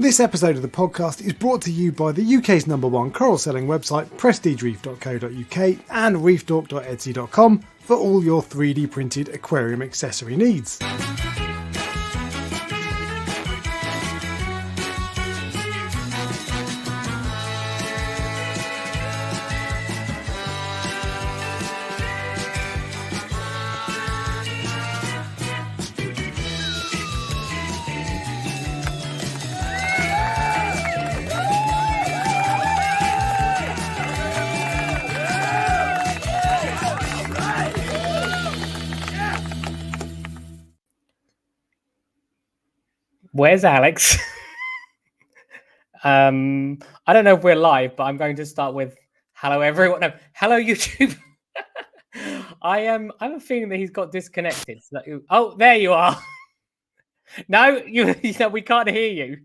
This episode of the podcast is brought to you by the UK's #1 coral selling website, prestigereef.co.uk and reefdork.etsy.com for all your 3D printed aquarium accessory needs. Where's Alex? I don't know if we're live, but I'm going to start with hello everyone. No, hello YouTube. I'm a feeling that he's got disconnected. Oh, there you are. No, you said we can't hear you.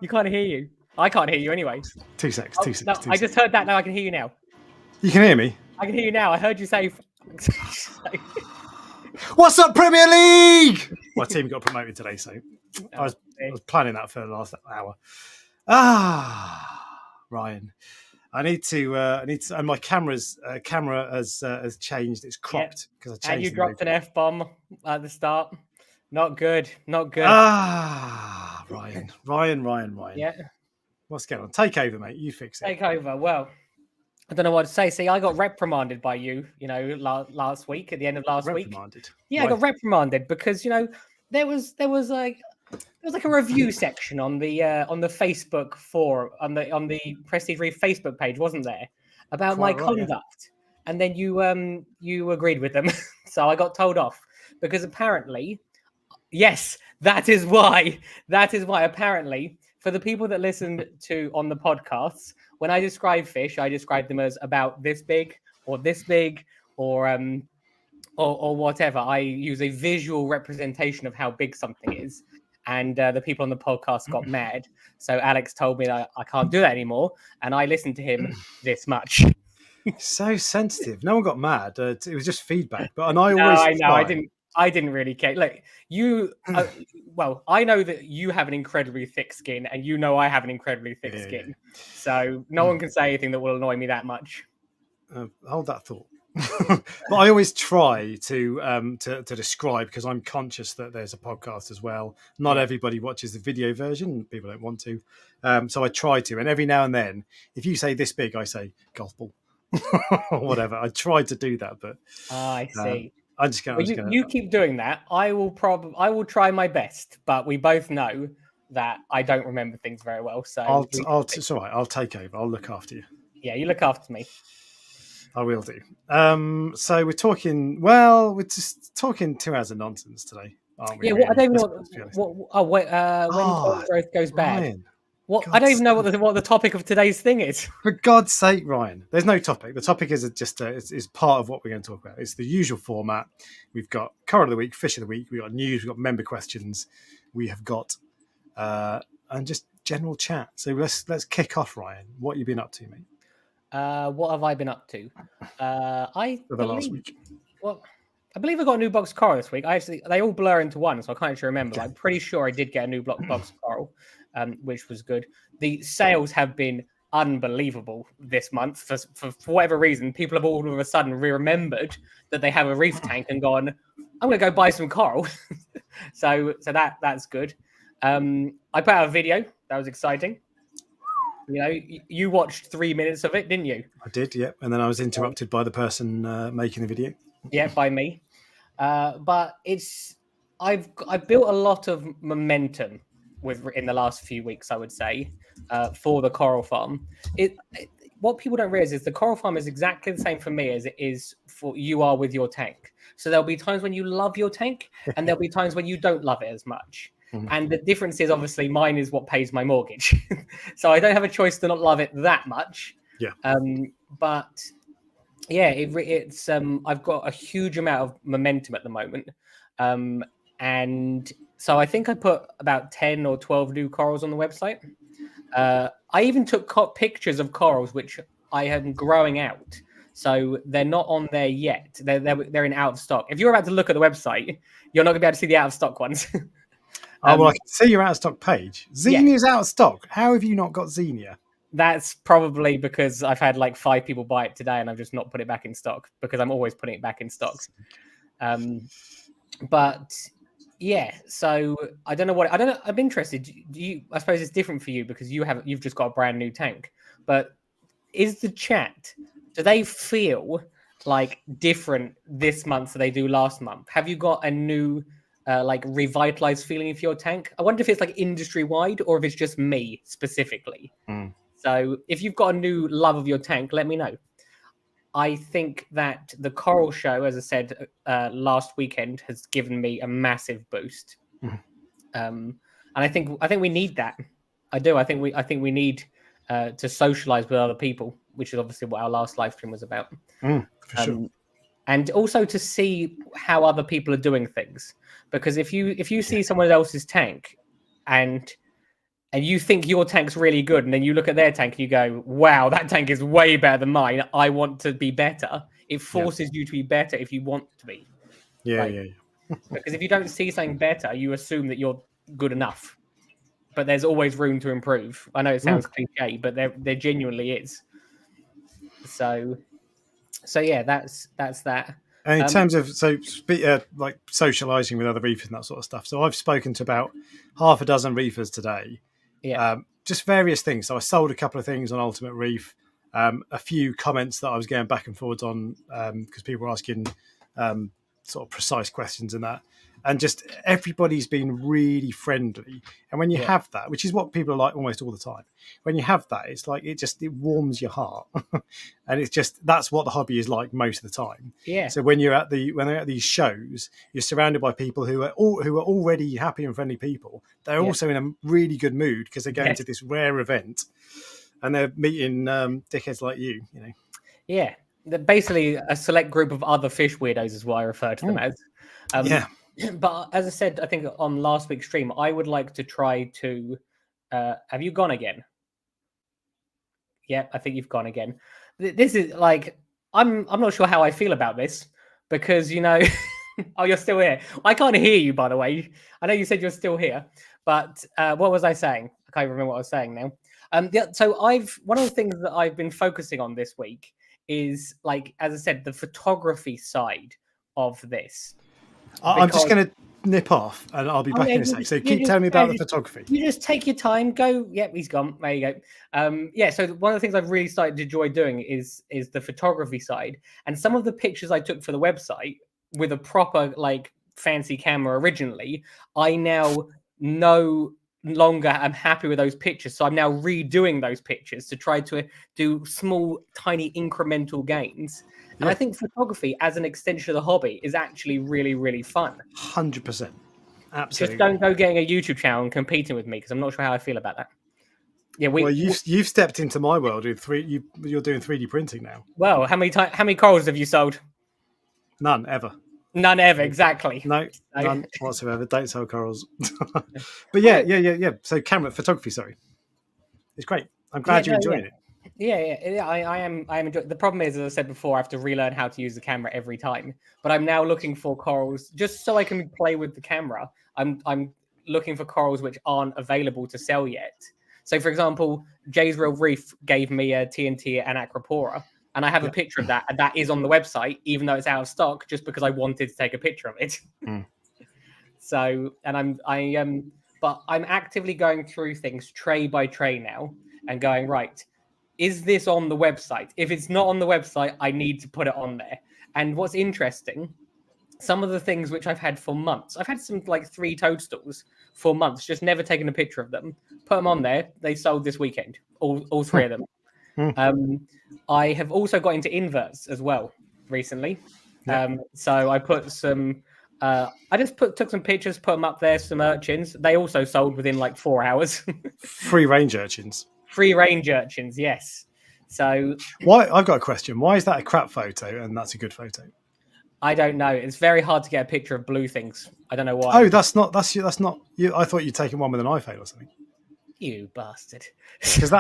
You can't hear you. I can't hear you anyway. 2 seconds. No, I just heard that. Now I can hear you now. You can hear me? I can hear you now. I heard you say. What's up, Premier League? My team got promoted today, so I was planning that for the last hour. Ryan, I need to, and my camera has changed. It's cropped because I changed. And you dropped an F-bomb at the start. Not good. Ryan. Yeah. What's going on? Take over, mate. You fix it. Take over. Well, I don't know what to say. See, I got reprimanded by you, last week, at the end of last week. Yeah, why? I got reprimanded because, there was like a review section on the Facebook forum, on the Prestige Reef Facebook page, wasn't there? About my conduct. Yeah. And then you agreed with them. So I got told off because apparently, yes, that is why apparently for the people that listened to on the podcasts, when I describe fish, I describe them as about this big or whatever. I use a visual representation of how big something is. And the people on the podcast got mad. So Alex told me that I can't do that anymore. And I listened to him this much. So sensitive. No one got mad. It was just feedback. But I didn't really care. Look, you. Well, I know that you have an incredibly thick skin, and I have an incredibly thick skin. So no one can say anything that will annoy me that much. Hold that thought. But I always try to describe, because I'm conscious that there's a podcast as well. Not everybody watches the video version. People don't want to. So I try to. And every now and then, if you say this big, I say golf ball or whatever. I try to do that, but I see. You keep doing that. I will try my best, but we both know that I don't remember things very well. So it's all right. I'll take over. I'll look after you. Yeah, you look after me. I will do. So we're just talking 2 hours of nonsense today, aren't we? Yeah, I don't even know when growth goes bad. Ryan, I don't even know what the topic of today's thing is. For God's sake, Ryan, there's no topic. The topic is just is part of what we're going to talk about. It's the usual format. We've got Coral of the Week, Fish of the Week. We've got news. We've got member questions. We have got and just general chat. So let's kick off, Ryan. What have you been up to, mate? What have I been up to? Last week. Well, I believe I got a new box of coral this week. They all blur into one, so I can't actually remember. I'm pretty sure I did get a new box of coral, which was good. The sales have been unbelievable this month. For whatever reason, people have all of a sudden remembered that they have a reef tank and gone, I'm going to go buy some coral. so that's good. I put out a video. That was exciting. You watched 3 minutes of it, didn't you? I did, yeah. And then I was interrupted by the person making the video. Yeah, by me. But I've built a lot of momentum in the last few weeks, I would say, for the coral farm. What people don't realize is the coral farm is exactly the same for me as it is for you are with your tank. So there'll be times when you love your tank, and there'll be times when you don't love it as much. Mm-hmm. And the difference is obviously mine is what pays my mortgage. So I don't have a choice to not love it that much. Yeah. But yeah, it's I've got a huge amount of momentum at the moment. And so I think I put about 10 or 12 new corals on the website. I even took pictures of corals which I am growing out. So they're not on there yet. They're in out of stock. If you're about to look at the website, you're not going to be able to see the out of stock ones. Oh, well, I can see your out of stock page. Xenia's out of stock. How have you not got Xenia? That's probably because I've had like 5 people buy it today, and I've just not put it back in stock because I'm always putting it back in stock. But yeah, so I don't know. I'm interested. Do you? I suppose it's different for you because you've just got a brand new tank. But is the chat? Do they feel like different this month than they do last month? Have you got a new like revitalized feeling for your tank? I wonder if it's like industry wide or if it's just me specifically. So if you've got a new love of your tank, let me know. I think that the Coral Show, as I said last weekend, has given me a massive boost, and I think we need that. I do. I think we need to socialize with other people, which is obviously what our last live stream was about. For sure. And also to see how other people are doing things, because if you see someone else's tank and you think your tank's really good, and then you look at their tank and you go, wow, that tank is way better than mine. I want to be better. It forces you to be better if you want to be. Yeah. Because if you don't see something better, you assume that you're good enough. But there's always room to improve. I know it sounds cliche, but there genuinely is. So yeah, that's that. And in terms of like socializing with other reefers and that sort of stuff. So I've spoken to about half a dozen reefers today. Yeah. Just various things. So I sold a couple of things on Ultimate Reef. A few comments that I was going back and forwards on because people were asking sort of precise questions and that. And just everybody's been really friendly. And when you have that, which is what people are like almost all the time, when you have that, it's like it warms your heart. And it's just that's what the hobby is like most of the time. Yeah. So when they're at these shows, you're surrounded by people who are already happy and friendly people. They're also in a really good mood because they're going to this rare event and they're meeting dickheads like you know. Yeah. They're basically a select group of other fish weirdos is what I refer to them as. But as I said, I think on last week's stream, I would like to try to. Have you gone again? Yeah, I think you've gone again. This is like I'm not sure how I feel about this because oh, you're still here. I can't hear you, by the way. I know you said you're still here, but what was I saying? I can't remember what I was saying now. So one of the things that I've been focusing on this week is, like, as I said, the photography side of this. I'm just going to nip off and I'll be back in a sec. So keep telling me about the photography. You just take your time. Go. Yep, he's gone. There you go. So one of the things I've really started to enjoy doing is the photography side. And some of the pictures I took for the website with a proper, like, fancy camera originally, I now no longer am happy with those pictures. So I'm now redoing those pictures to try to do small, tiny incremental gains. And I think photography as an extension of the hobby is actually really, really fun. 100%. Absolutely. Just don't go getting a YouTube channel and competing with me because I'm not sure how I feel about that. Yeah, you've stepped into my world with you're doing 3D printing now. Well, how many corals have you sold? None ever. None ever, exactly. No, none whatsoever. Don't sell corals. But yeah. So camera photography, sorry. It's great. I'm glad you're enjoying it. Yeah. I am enjoying. The problem is, as I said before, I have to relearn how to use the camera every time. But I'm now looking for corals just so I can play with the camera. I'm looking for corals which aren't available to sell yet. So, for example, Jay's Real Reef gave me a TNT and Acropora, and I have a picture of that, and that is on the website, even though it's out of stock, just because I wanted to take a picture of it. So, and but I'm actively going through things tray by tray now and going, right, is this on the website? If it's not on the website, I need to put it on there. And what's interesting, some of the things which I've had for months, I've had some like 3 toadstools for months, just never taken a picture of them, put them on there. They sold this weekend, all 3 of them. I have also got into inverts as well recently. So I put some, took some pictures, put them up there, some urchins. They also sold within like 4 hours. Free range urchins. Free range urchins, yes. So I've got a question. Why is that a crap photo and that's a good photo? I don't know. It's very hard to get a picture of blue things. I don't know why. Oh, that's not you. I thought you'd taken one with an iPhone or something. You bastard. Because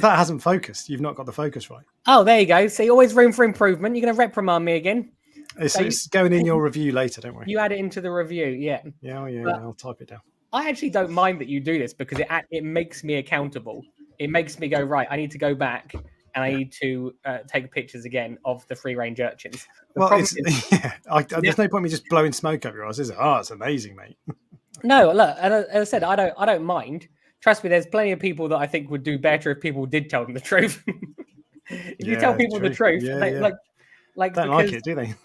that hasn't focused. You've not got the focus right. Oh, there you go. See, always room for improvement. You're going to reprimand me again. It's going in your review later, don't worry. You add it into the review, yeah. Yeah, I'll type it down. I actually don't mind that you do this because it makes me accountable. It makes me go, right, I need to go back and I need to take pictures again of the free range urchins. There's no point in me just blowing smoke up your ass, is it? Oh, it's amazing, mate. No, look, and as I said, I don't mind. Trust me, there's plenty of people that I think would do better if people did tell them the truth. If you tell people the truth, like don't like it, do they?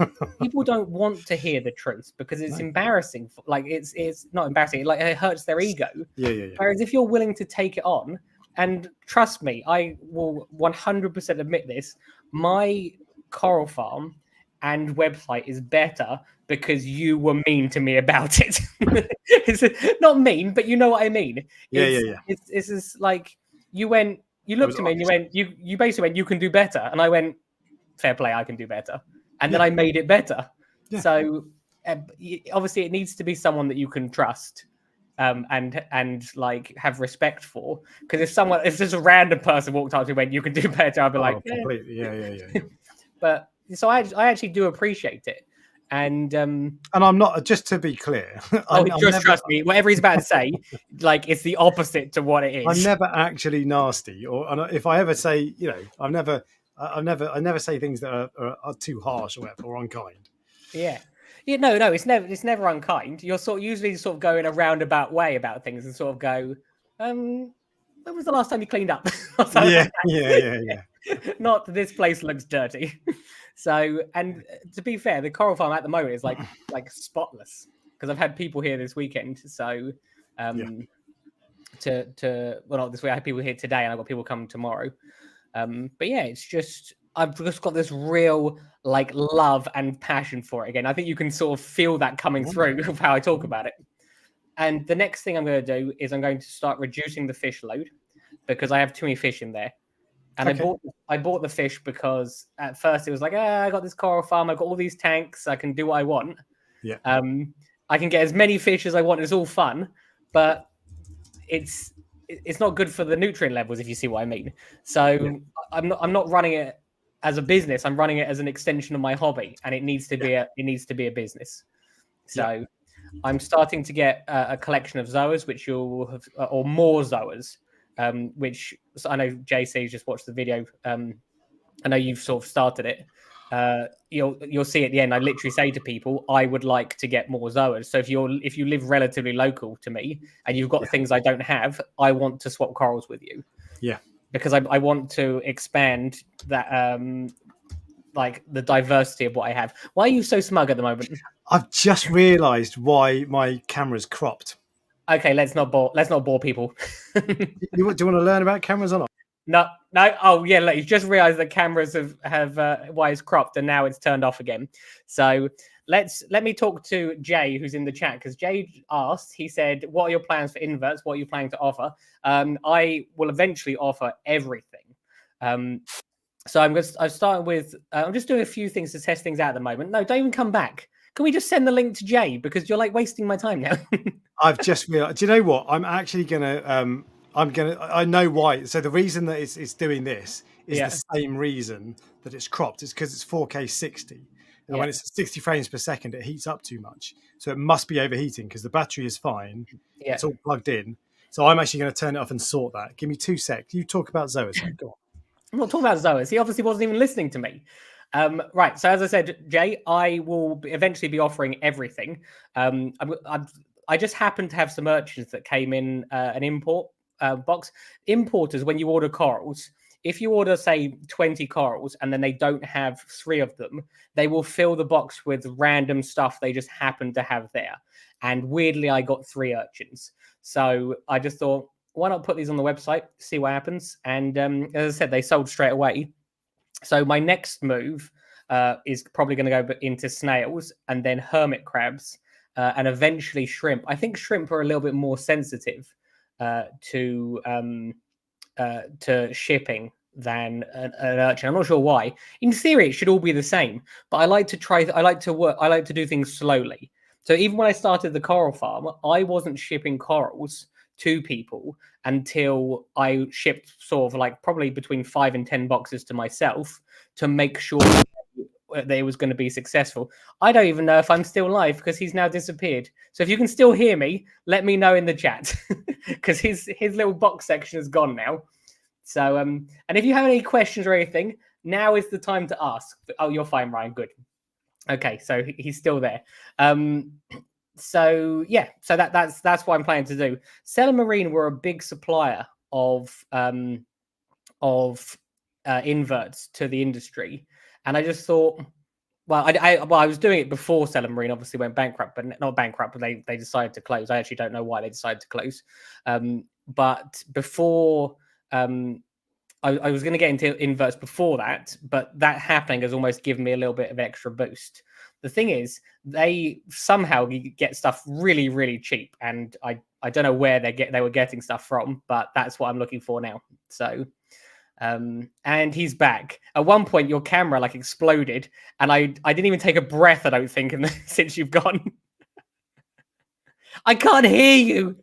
People don't want to hear the truth because it's embarrassing. Like it's not embarrassing. Like it hurts their ego. Yeah. Whereas if you're willing to take it on, and trust me, I will 100% admit this. My coral farm and website is better because you were mean to me about it. It's not mean, but you know what I mean. It's just like you looked at me and you went, you basically went, you can do better. And I went, fair play, I can do better. And then I made it better. Yeah. So obviously it needs to be someone that you can trust and like have respect for. Because if just a random person walked up to me and went, you can do better, I'd be like, completely. Yeah. But so I actually do appreciate it. And I'm not, just to be clear. Trust me, whatever he's about to say, like it's the opposite to what it is. I'm never actually nasty, or if I ever say, I never say things that are too harsh or unkind. Yeah, no, it's never unkind. You're usually go in a roundabout way about things and sort of go, when was the last time you cleaned up? Yeah. Not this place looks dirty. So, and to be fair, the coral farm at the moment is like spotless because I've had people here this weekend. So, not this way. I had people here today, and I've got people coming tomorrow. But yeah, it's just I've just got this real love and passion for it again. I think you can sort of feel that coming through of how I talk about it. And the next thing I'm going to do is I'm going to start reducing the fish load because I have too many fish in there. And I bought the fish because at first it was like, I got this coral farm, I've got all these tanks, I can do what I want. Yeah. I can get as many fish as I want. It's all fun, but it's not good for the nutrient levels, if you see what I mean. So I'm not running it as a business. I'm running it as an extension of my hobby, and it needs to be a business. So I'm starting to get a collection of zoas, which you'll have, or more zoas. Which I know JC's just watched the video. I know you've sort of started it. You'll see at the end. I literally say to people, I would like to get more zoas. So if you live relatively local to me and you've got things I don't have, I want to swap corals with you. Yeah, because I want to expand that the diversity of what I have. Why are you so smug at the moment? I've just realised why my camera's cropped. Okay, let's not bore people. Do you want to learn about cameras or not? No. Oh yeah, you just realised that cameras have why it's cropped and now it's turned off again. So let me talk to Jay, who's in the chat, because Jay asked. He said, "What are your plans for inverts? What are you planning to offer?" I will eventually offer everything. So I'm starting with. I'm just doing a few things to test things out at the moment. No, don't even come back. Can we just send the link to Jay because you're wasting my time now? I've just realized. Do you know what? I'm actually gonna. I know why. So the reason that it's doing this is the same reason that it's cropped. It's because it's 4K 60, and when it's at 60 frames per second, it heats up too much. So it must be overheating because the battery is fine. Yeah. It's all plugged in. So I'm actually going to turn it off and sort that. Give me 2 secs. You talk about zoas. Go on. I'm not talking about zoas. He obviously wasn't even listening to me. Right. So as I said, Jay, I will eventually be offering everything. I just happened to have some urchins that came in an import box. Importers, when you order corals, if you order, say, 20 corals and then they don't have 3 of them, they will fill the box with random stuff they just happen to have there. And weirdly, I got 3 urchins. So I just thought, why not put these on the website, see what happens? And as I said, they sold straight away. So my next move is probably going to go into snails and then hermit crabs and eventually shrimp. I think shrimp are a little bit more sensitive to shipping than an urchin. I'm not sure why. In theory, it should all be the same, but I like to do things slowly. So even when I started the coral farm, I wasn't shipping corals to people until I shipped sort of probably between 5 and 10 boxes to myself to make sure that it was going to be successful. I don't even know if I'm still live because he's now disappeared. So if you can still hear me, let me know in the chat because his little box section is gone now. So and if you have any questions or anything, now is the time to ask. Oh, you're fine, Ryan. Good. Okay, so he's still there. So yeah, so that's what I'm planning to do. Cell and Marine were a big supplier of inverts to the industry, and I just thought, well, I was doing it before Cell and Marine obviously went bankrupt, but not bankrupt, but they decided to close. I actually don't know why they decided to close, but before I was going to get into inverts before that, but that happening has almost given me a little bit of extra boost. The thing is, they somehow get stuff really, really cheap, and I don't know where they were getting stuff from, but that's what I'm looking for now. So, and he's back. At one point, your camera like exploded, and I didn't even take a breath. I don't think since you've gone. I can't hear you.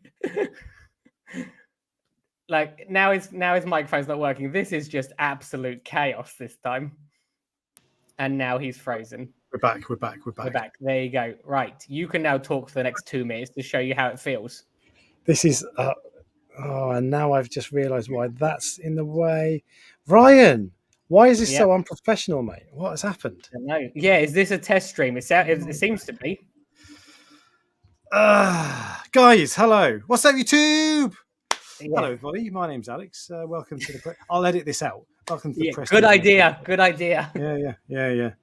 Like now his microphone's not working. This is just absolute chaos this time. And now he's frozen. We're back. There you go. Right. You can now talk for the next 2 minutes to show you how it feels. This is and now I've just realised why that's in the way. Ryan, why is this so unprofessional, mate? What has happened? I don't know. Yeah, is this a test stream? It seems to be. Guys, hello. What's up, YouTube? Yeah. Hello, everybody. My name's Alex. Welcome to the. I'll edit this out. Welcome to the press. Good idea. Good idea. Yeah.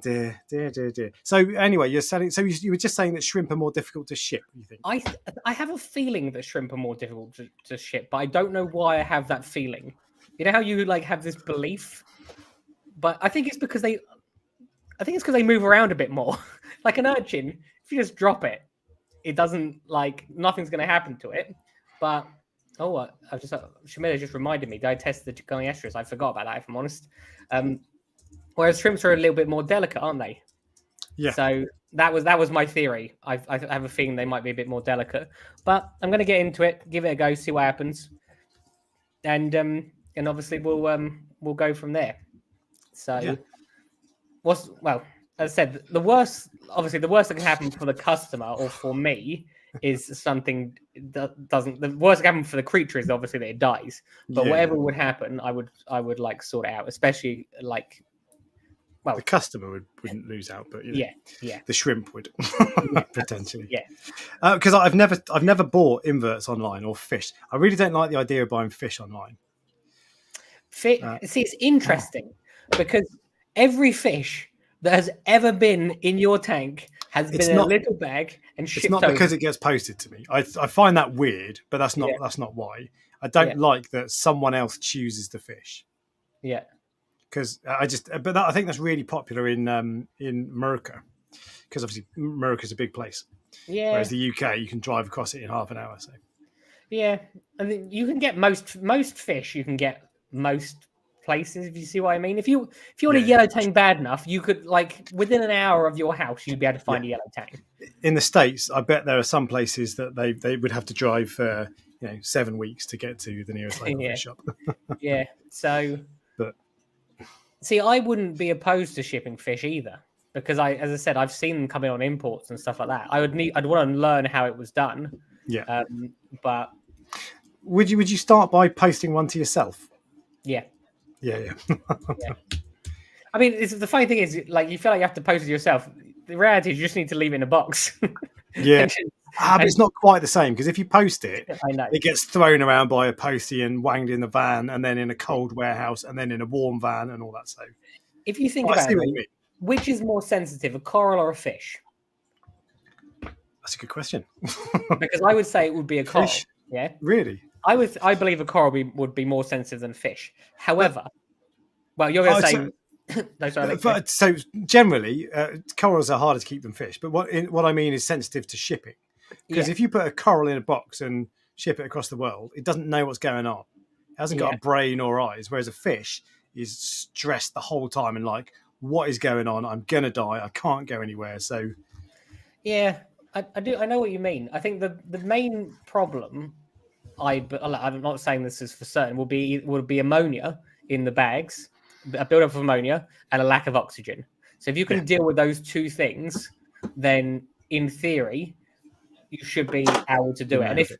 Dear. So anyway, you're selling. So you were just saying that shrimp are more difficult to ship. You think? I have a feeling that shrimp are more difficult to ship, but I don't know why I have that feeling. You know how you like have this belief, but I think it's because they move around a bit more. Like an urchin, if you just drop it, it doesn't nothing's going to happen to it. But Shamila just reminded me. Did I test the Chicani estuaries? I forgot about that. If I'm honest. Whereas shrimps are a little bit more delicate, aren't they? Yeah. So that was my theory. I have a feeling they might be a bit more delicate, but I'm going to get into it, give it a go, see what happens, and obviously we'll go from there. So as I said, the worst that can happen for the customer or for me is something that doesn't. The worst that can happen for the creature is obviously that it dies. But whatever would happen, I would like sort it out, especially like. Well, the customer wouldn't lose out, but the shrimp would potentially. Yeah, because I've never bought inverts online or fish. I really don't like the idea of buying fish online. See, it's interesting because every fish that has ever been in your tank has been in a little bag and shipped. It's not because it gets posted to me. I find that weird, but that's not why. I don't like that someone else chooses the fish. Yeah. Because I think that's really popular in America, because obviously America is a big place. Yeah. Whereas the UK, you can drive across it in half an hour. So. Yeah, I mean, you can get most fish. You can get most places, if you see what I mean. If you want a yellow tang bad enough, you could within an hour of your house, you'd be able to find a yellow tang. In the States, I bet there are some places that they would have to drive for 7 weeks to get to the nearest local fish shop. Yeah. So. See, I wouldn't be opposed to shipping fish either, because as I said, I've seen them come in on imports and stuff like that. I'd want to learn how it was done. Yeah. But would you start by posting one to yourself? Yeah. Yeah. I mean, the funny thing is, you feel like you have to post it yourself. The reality is, you just need to leave it in a box. Yeah. But it's not quite the same, because if you post it, I know. It gets thrown around by a postie and wanged in the van, and then in a cold warehouse, and then in a warm van, and all that. So, if you think about it, which is more sensitive, a coral or a fish? That's a good question. Because I would say it would be a coral. Fish? Yeah, really. I believe a coral would be more sensitive than fish. However, you're going to say. No, sorry, so generally, corals are harder to keep than fish. But what I mean is sensitive to shipping. Because if you put a coral in a box and ship it across the world, it doesn't know what's going on. It hasn't got a brain or eyes. Whereas a fish is stressed the whole time and what is going on? I'm going to die. I can't go anywhere. So, yeah, I do. I know what you mean. I think the main problem, I'm not saying this is for certain, would be ammonia in the bags. a buildup of ammonia and a lack of oxygen. So if you can deal with those two things, then in theory, you should be able to do it. And if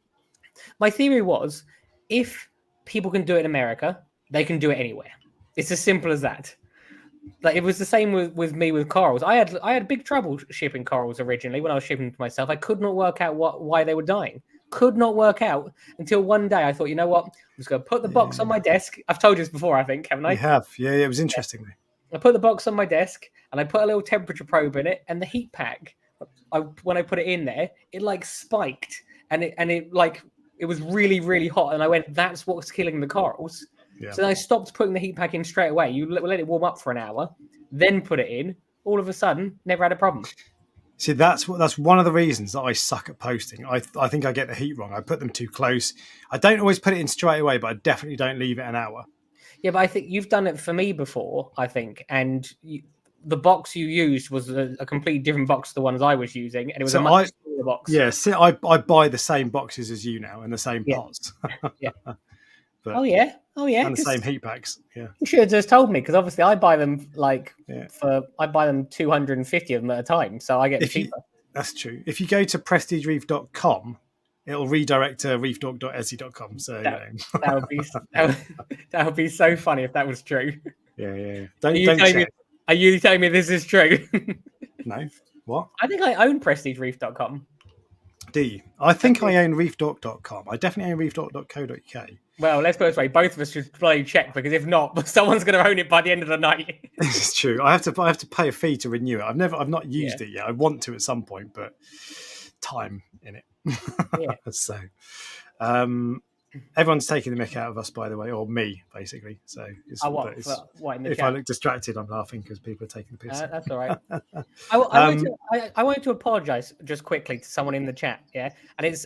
my theory was, if people can do it in America, they can do it anywhere. It's as simple as that. Like it was the same with me with corals. I had big trouble shipping corals originally when I was shipping them to myself. I could not work out why they were dying. Could not work out until one day I thought, you know what? I'm just going to put the box on my desk. I've told you this before, I think, haven't I? You have. Yeah, it was interesting. I put the box on my desk and I put a little temperature probe in it, and the heat pack, when I put it in there, it like spiked and it was really, really hot. And I went, that's what's killing the corals. Yeah. So then I stopped putting the heat pack in straight away. You let it warm up for an hour, then put it in. All of a sudden, never had a problem. See, that's one of the reasons that I suck at posting. I think I get the heat wrong. I put them too close. I don't always put it in straight away, but I definitely don't leave it an hour. Yeah, but I think you've done it for me before, I think. And the box you used was a completely different box to the ones I was using. And it was a much smaller box. Yeah, see, I buy the same boxes as you now and the same pots. Yeah. But, oh yeah, and the same heat packs. Yeah, you should have just told me, because obviously I buy them I buy them 250 of them at a time, so I get cheaper. That's true. If you go to prestigereef.com, it'll redirect to reefdork.etsy.com. So that would be so funny if that was true. Yeah. Are you telling me this is true? No. What? I think I own prestigereef.com. Do you? I think I own reefdork.com. I definitely own reefdork.co.uk. Well, let's put it this way. Both of us should play check, because if not, someone's going to own it by the end of the night. This is true. I have to pay a fee to renew it. I've not used it yet. I want to at some point, but time in it. Yeah. So, everyone's taking the mick out of us, by the way, or me, basically. So, if I look distracted, I'm laughing because people are taking the piss. That's all right. I wanted to apologise just quickly to someone in the chat, and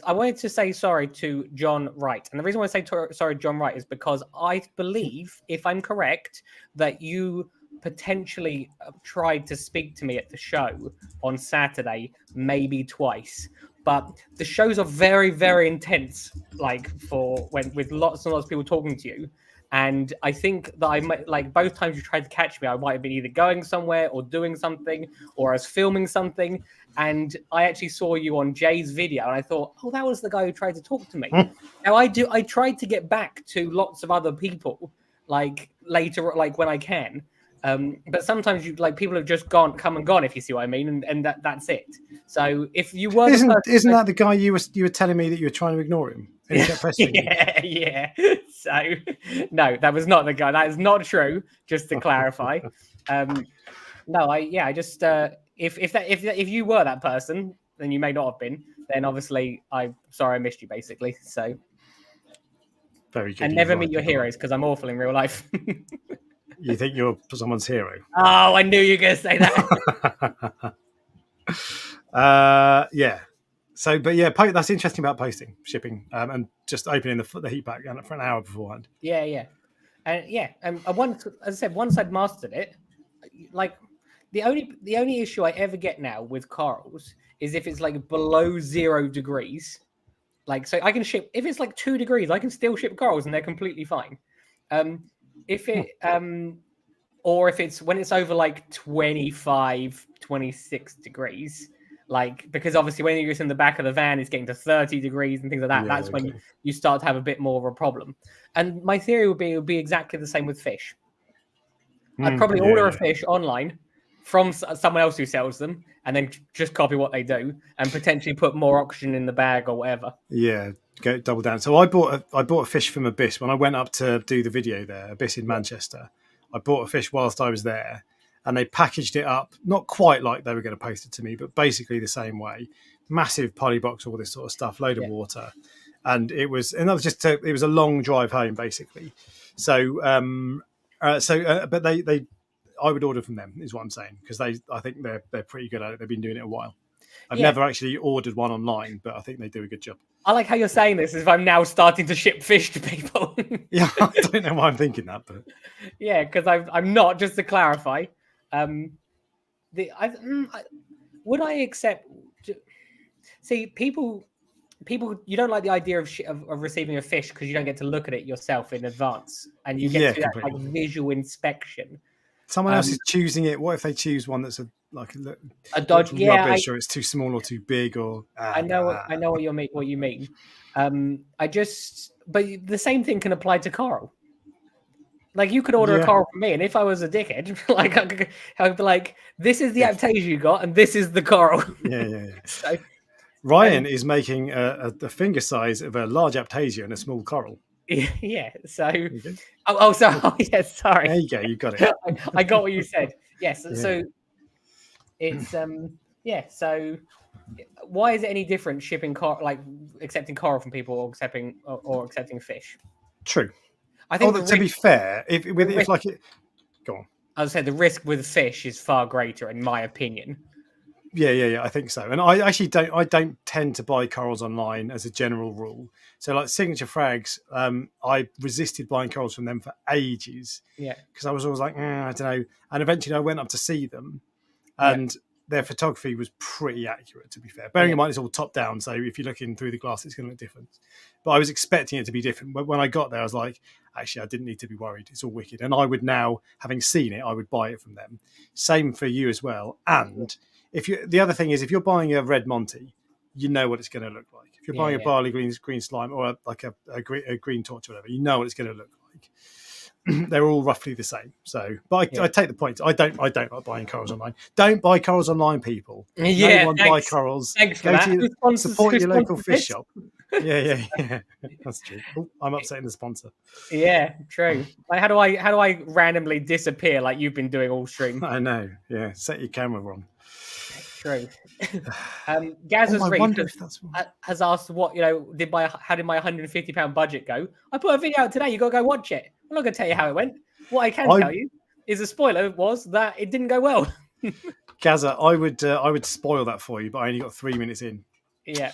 I wanted to say sorry to John Wright. And the reason why I say sorry to John Wright is because I believe, if I'm correct, that you potentially tried to speak to me at the show on Saturday, maybe twice. But the shows are very, very intense, with lots and lots of people talking to you. And I think that I might, both times you tried to catch me, I might have been either going somewhere or doing something, or I was filming something. And I actually saw you on Jay's video, and I thought, oh, that was the guy who tried to talk to me. Now I tried to get back to lots of other people, later, when I can. But sometimes people have just come and gone, if you see what I mean, and that's it. So if you were, isn't that the guy you were telling me that you were trying to ignore him? And he kept pressing yeah. So no, that was not the guy. That is not true. Just to clarify. No, I just if you were that person, then you may not have been. Then obviously I'm sorry I missed you, basically. So very good. And never meet your heroes, because I'm awful in real life. You think you're someone's hero? Oh, I knew you were going to say that. Yeah. So, but yeah, that's interesting about posting, shipping, and just opening the heat pack for an hour beforehand. Yeah. And once, as I said, once I'd mastered it, the only issue I ever get now with corals is if it's below 0 degrees. So I can ship, if it's 2 degrees, I can still ship corals and they're completely fine. If it or if it's when it's over 25, 26 degrees, because obviously when you're just in the back of the van, it's getting to 30 degrees and things like that. Yeah, that's when you start to have a bit more of a problem. And my theory would be exactly the same with fish. I'd probably order a fish online from someone else who sells them, and then just copy what they do and potentially put more oxygen in the bag or whatever. Yeah. Go double down. So I bought a fish from Abyss when I went up to do the video there, Abyss in Manchester. I bought a fish whilst I was there, and they packaged it up, not quite like they were going to post it to me, but basically the same way. Massive poly box, all this sort of stuff, load of water, and it was a long drive home basically. So, but I would order from them, is what I'm saying, because I think they're pretty good at it. They've been doing it a while. I've never actually ordered one online, but I think they do a good job. I like how you're saying this as if I'm now starting to ship fish to people. Yeah, I don't know why I'm thinking that, but yeah, because I'm not. Just to clarify, would I accept? See, people people, you don't like the idea of receiving a fish because you don't get to look at it yourself in advance, and you get to that like visual inspection. Someone else is choosing it. What if they choose one that's a dodge? Yeah, rubbish, or it's too small or too big, or I know what you mean. But the same thing can apply to coral. Like, you could order a coral from me, and if I was a dickhead, like I'd be like, "This is the aptasia you got, and this is the coral." Yeah. So, Ryan is making a finger size of a large aptasia and a small coral. Yeah. So, yes. Sorry. There you go. You got it. I got what you said. Yes. Yeah. So it's So why is it any different shipping accepting coral from people or accepting fish? True. I think to be fair, if like it, go on. I would say the risk with fish is far greater, in my opinion. Yeah. I think so. And I actually don't tend to buy corals online as a general rule. So like Signature Frags, I resisted buying corals from them for ages. Yeah. Because I was always like, I don't know. And eventually I went up to see them, and their photography was pretty accurate, to be fair. Bearing in mind it's all top down, so if you're looking through the glass, it's going to look different. But I was expecting it to be different. But when I got there, I was like, actually, I didn't need to be worried. It's all wicked. And I would now, having seen it, I would buy it from them. Same for you as well. And the other thing is, if you're buying a red Monty, you know what it's going to look like. If you're buying a barley green slime or a green torch or whatever, you know what it's going to look like. They're all roughly the same. So, but I take the point. I don't like buying corals online. Don't buy corals online, people. Yeah, no one buy corals. Thanks for that. Support your local fish shop. Yeah. That's true. Oh, I'm upsetting the sponsor. Yeah, true. Like, how do I randomly disappear like you've been doing all stream? I know. Yeah, set your camera wrong. True. Gaz's Reef has asked how did my £150 budget go? I put a video out today. You got to go watch it. I'm not going to tell you how it went. What I can tell you is a spoiler was that it didn't go well. Gaza, I would spoil that for you, but I only got 3 minutes in. Yeah.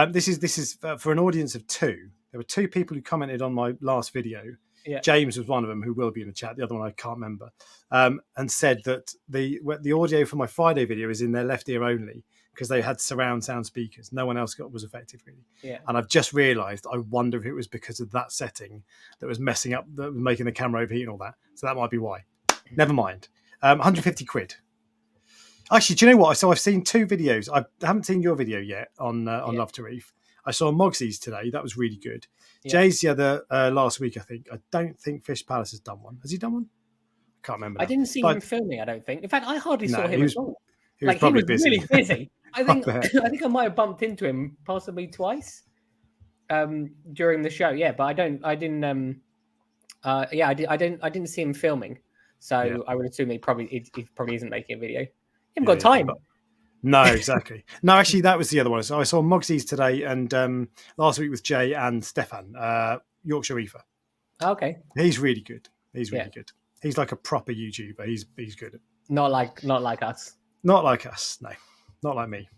This is for an audience of 2. There were 2 people who commented on my last video. Yeah. James was one of them, who will be in the chat. The other one I can't remember. And said that the audio for my Friday video is in their left ear only because they had surround sound speakers. No one else was affected, really. Yeah. And I've just realised, I wonder if it was because of that setting that was messing up, that was making the camera overheat and all that. So that might be why. Never mind. 150 quid. Actually, do you know what? So I've seen 2 videos. I haven't seen your video yet on Love to Reef. I saw Moggsy's today. That was really good. Yeah. Jay's the other last week, I think. I don't think Fish Palace has done one. Has he done one? I can't remember. I didn't see him filming, I don't think. In fact, I hardly saw him at all. He was probably busy. Really busy. I think I might have bumped into him possibly twice during the show. Yeah, but I didn't see him filming. So I would assume he probably isn't making a video. He haven't got time. No, exactly. No, actually, that was the other one. So I saw Moggsy's today, and last week with Jay and Stefan, Yorkshire Reefer. Okay, he's really good. He's really good. He's like a proper YouTuber. He's good. Not like us. Not like us. No, not like me.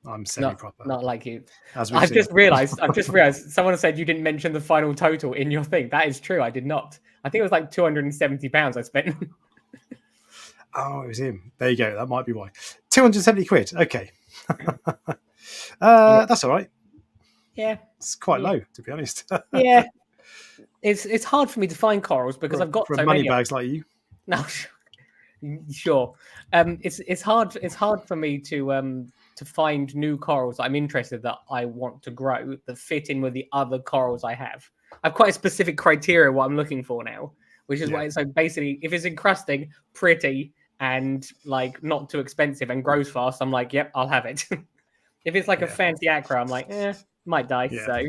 I'm semi-proper. Not like you. I've just realised. Someone said you didn't mention the final total in your thing. That is true. I did not. I think it was like £270 I spent. Oh, it was him. There you go. That might be why. 270 quid. Okay. That's all right. Yeah. It's quite low, to be honest. Yeah. It's hard for me to find corals because I've got so money many bags like you. No, sure. It's hard for me to find new corals that I'm interested that I want to grow that fit in with the other corals I have. I have quite a specific criteria what I'm looking for now, which is why. So basically, if it's encrusting, pretty, and like not too expensive and grows fast, I'm like, yep, I'll have it. If it's like a fancy Aqua, I'm like, might die. Yeah.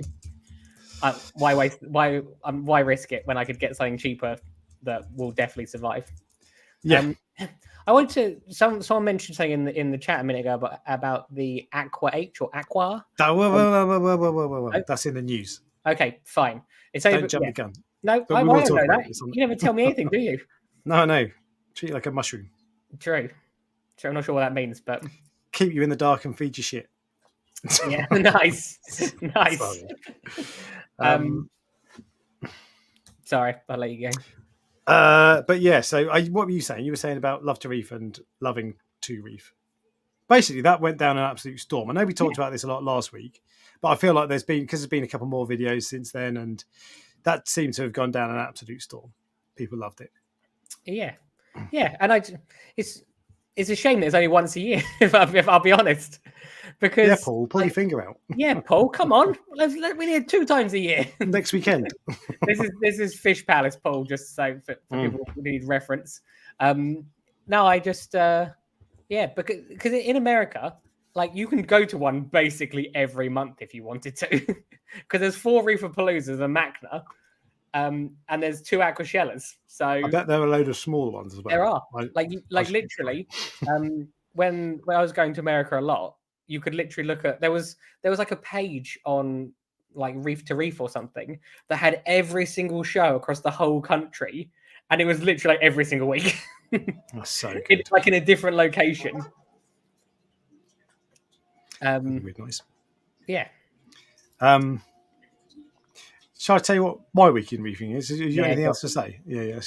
So why risk it when I could get something cheaper that will definitely survive? Yeah. I want to. Someone mentioned something in the chat a minute ago about the Aqua H or Aqua. Whoa. That's in the news. Okay, fine. Don't jump the gun. No, I don't know that. You never tell me anything, do you? No. Treat it like a mushroom. True. I'm not sure what that means, but keep you in the dark and feed you shit. Yeah, nice. Sorry, I'll let you go. But yeah, so what were you saying? You were saying about Love to Reef and loving to reef. basically that went down an absolute storm. I know we talked about this a lot last week, but I feel like there's been a couple more videos since then, and that seemed to have gone down an absolute storm. People loved it. Yeah, and it's a shame that it's only once a year. If I'll be honest, because Paul, pull your finger out. Paul, come on, we need it 2 times a year next weekend. This is Fish Palace, Paul. Just so for people who need reference. No, I just because in America, like you can go to one basically every month if you wanted to, because there's 4 Reefapaloozas and Macna. And there's 2 Aquashellas. So I bet there are a load of smaller ones as well. There are literally. When I was going to America a lot, you could literally look at there was like a page on like Reef to Reef or something that had every single show across the whole country, and it was literally like every single week. That's so good. It's like in a different location. Weird noise. Yeah. Shall I tell you what my week in reefing is? Is there anything else to say? Yeah.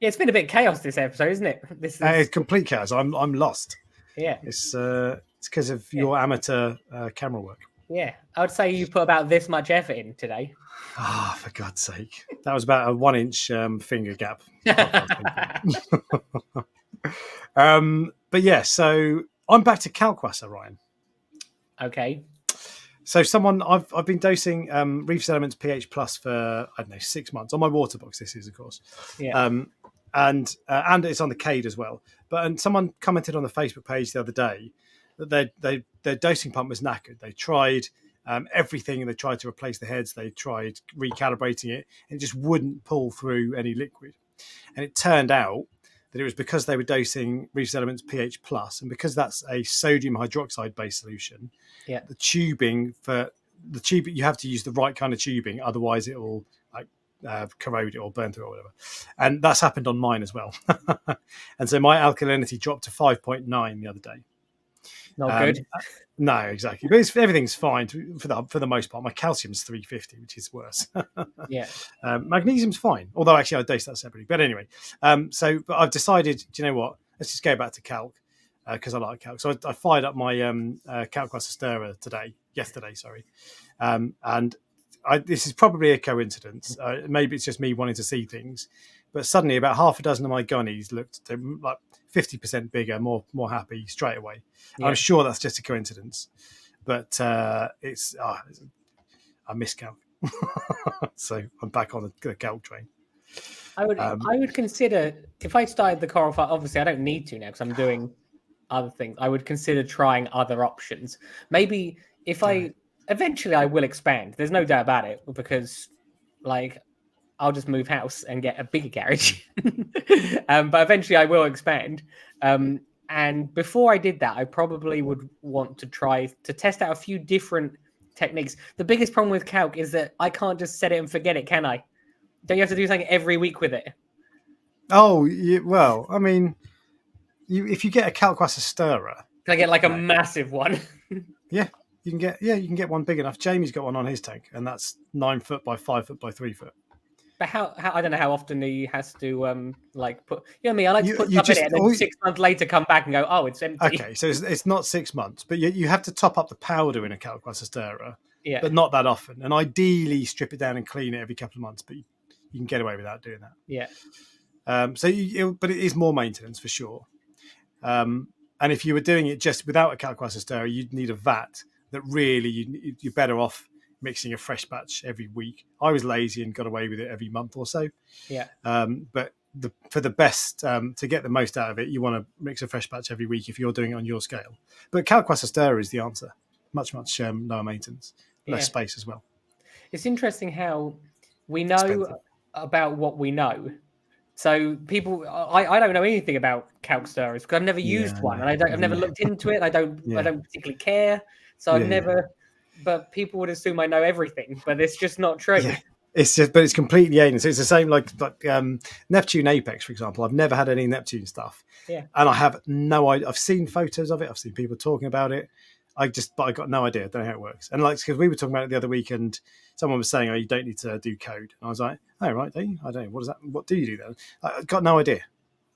It's been a bit chaos this episode, isn't it? It's complete chaos. I'm lost. Yeah. It's because of your amateur camera work. Yeah. I would say you put about this much effort in today. Ah, for God's sake. That was about a 1-inch finger gap. But yeah, so I'm back to Calquasa, Ryan. Okay. So I've been dosing Reef Elements pH Plus for, I don't know, 6 months on my water box. This is, of course. Yeah. And it's on the Cade as well. But someone commented on the Facebook page the other day that their dosing pump was knackered. They tried everything, and they tried to replace the heads. They tried recalibrating it, and it just wouldn't pull through any liquid. And it turned out that it was because they were dosing Reef Elements pH Plus, and because that's a sodium hydroxide based solution. Yeah. The tubing you have to use the right kind of tubing, otherwise it will corrode it or burn through it or whatever. And that's happened on mine as well. And so my alkalinity dropped to 5.9 the other day. Not good. No, exactly. But everything's fine for the most part. My calcium's 350, which is worse. Yeah. Magnesium's fine, although actually I dose that separately. But anyway, but I've decided, do you know what? Let's just go back to calc because I like calc. So I fired up my Calquasa stirrer yesterday, and this is probably a coincidence. Maybe it's just me wanting to see things, but suddenly about half a dozen of my gunnies looked like 50% bigger, more happy straight away. Yeah. I'm sure that's just a coincidence, but I miss calc, so I'm back on the calc train. I would consider, if I started the coral file. Obviously, I don't need to now because I'm doing other things. I would consider trying other options. Maybe eventually I will expand. There's no doubt about it, because like I'll just move house and get a bigger garage. But eventually I will expand. And before I did that, I probably would want to try to test out a few different techniques. The biggest problem with calc is that I can't just set it and forget it, can I? Don't you have to do something every week with it? Oh, well, I mean, if you get a Calquasa stirrer, can I get like a massive one? Yeah, you can get one big enough. Jamie's got one on his tank, and that's 9 foot by 5 foot by 3 foot. But how I don't know how often he has to like put. You know what I mean? I like to put stuff in it, and then 6 months later come back and go, oh, it's empty. Okay, so it's not 6 months, but you have to top up the powder in a Calquasa stirrer. Yeah, but not that often. And ideally, strip it down and clean it every couple of months. But you can get away without doing that. Yeah. But it is more maintenance for sure. And if you were doing it just without a Calquasa stirrer, you'd need a vat that really you're better off mixing a fresh batch every week. I was lazy and got away with it every month or so. Yeah. But for the best, to get the most out of it, you want to mix a fresh batch every week if you're doing it on your scale. But Calquasa stirrer is the answer. Much lower maintenance, less space as well. It's interesting how we know about what we know. So people, I don't know anything about calc stirrers because I've never used one, and I've never looked into it. I don't particularly care. So I've never. But people would assume I know everything, but it's just not true. Yeah. It's completely alien. So it's the same like Neptune Apex, for example. I've never had any Neptune stuff. Yeah. And I have no idea. I've seen photos of it. I've seen people talking about it. But I got no idea. I don't know how it works. And like, because we were talking about it the other week, and someone was saying, "Oh, you don't need to do code." And I was like, "Oh, right, do you? I don't know. What do you do then?" I got no idea.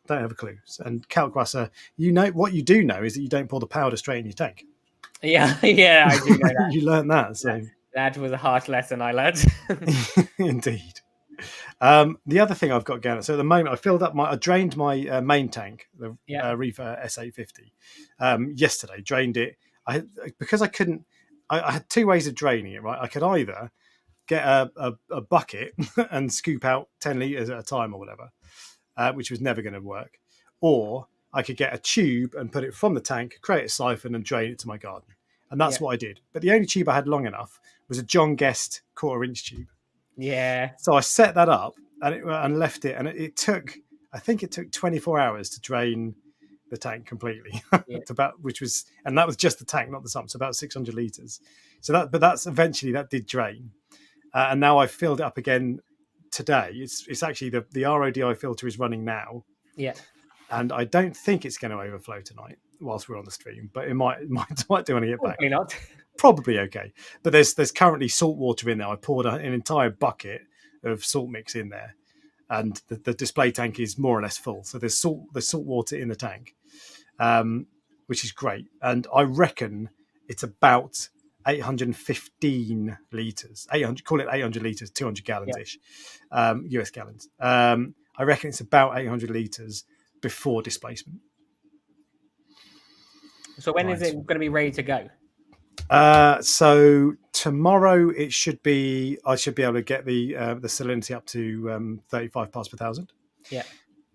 Don't have a clue. And Kalkwasser, you know what you do know is that you don't pour the powder straight in your tank. Yeah, yeah, I do know that. You learned that, so that was a harsh lesson I learned. Indeed. The other thing I've got going, so at the moment I drained my main tank, the Reef S850, yesterday. Drained it. Because I couldn't. I had two ways of draining it. Right, I could either get a bucket and scoop out 10 liters at a time or whatever, which was never going to work, or I could get a tube and put it from the tank, create a siphon, and drain it to my garden. And that's what I did. But the only tube I had long enough was a John Guest 1/4-inch tube. Yeah. So I set that up and left it, and it took 24 hours to drain the tank completely. That was just the tank, not the sump. So about 600 liters. But that's eventually that did drain, and now I've filled it up again today. It's actually the RODI filter is running now. Yeah. And I don't think it's going to overflow tonight whilst we're on the stream, but it might do when I get back. Probably not. Probably okay. But there's currently salt water in there. I poured an entire bucket of salt mix in there, and the display tank is more or less full. So there's salt water in the tank, which is great. And I reckon it's about 815 liters. 800, call it 800 liters, 200 gallons ish, US gallons. I reckon it's about 800 liters before displacement. So when is it going to be ready to go? So tomorrow I should be able to get the salinity up to 35 parts per thousand. Yeah.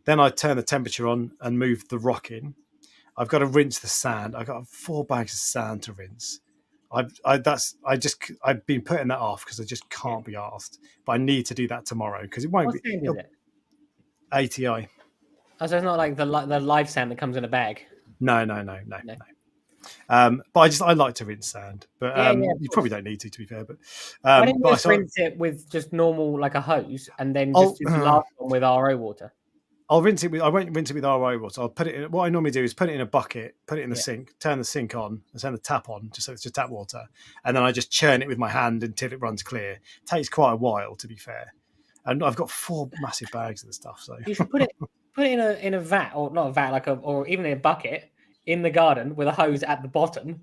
Then I turn the temperature on and move the rock in. I've got to rinse the sand. I've got 4 bags of sand to rinse. I've been putting that off because I just can't be asked. But I need to do that tomorrow because it won't be. What sand is it? ATI. Oh, so it's not like the live sand that comes in a bag. No. But I like to rinse sand, but you probably don't need to be fair. But why don't you just rinse it with just normal, like a hose, and then just use the last one with RO water? I'll rinse it with. I won't rinse it with RO water. I'll put it in. What I normally do is put it in a bucket, put it in the sink, turn the sink on, and turn the tap on, just so it's just tap water, and then I just churn it with my hand until it runs clear. It takes quite a while, to be fair. And I've got 4 massive bags of the stuff. So you should put it in a vat, or not a vat, or even in a bucket in the garden with a hose at the bottom,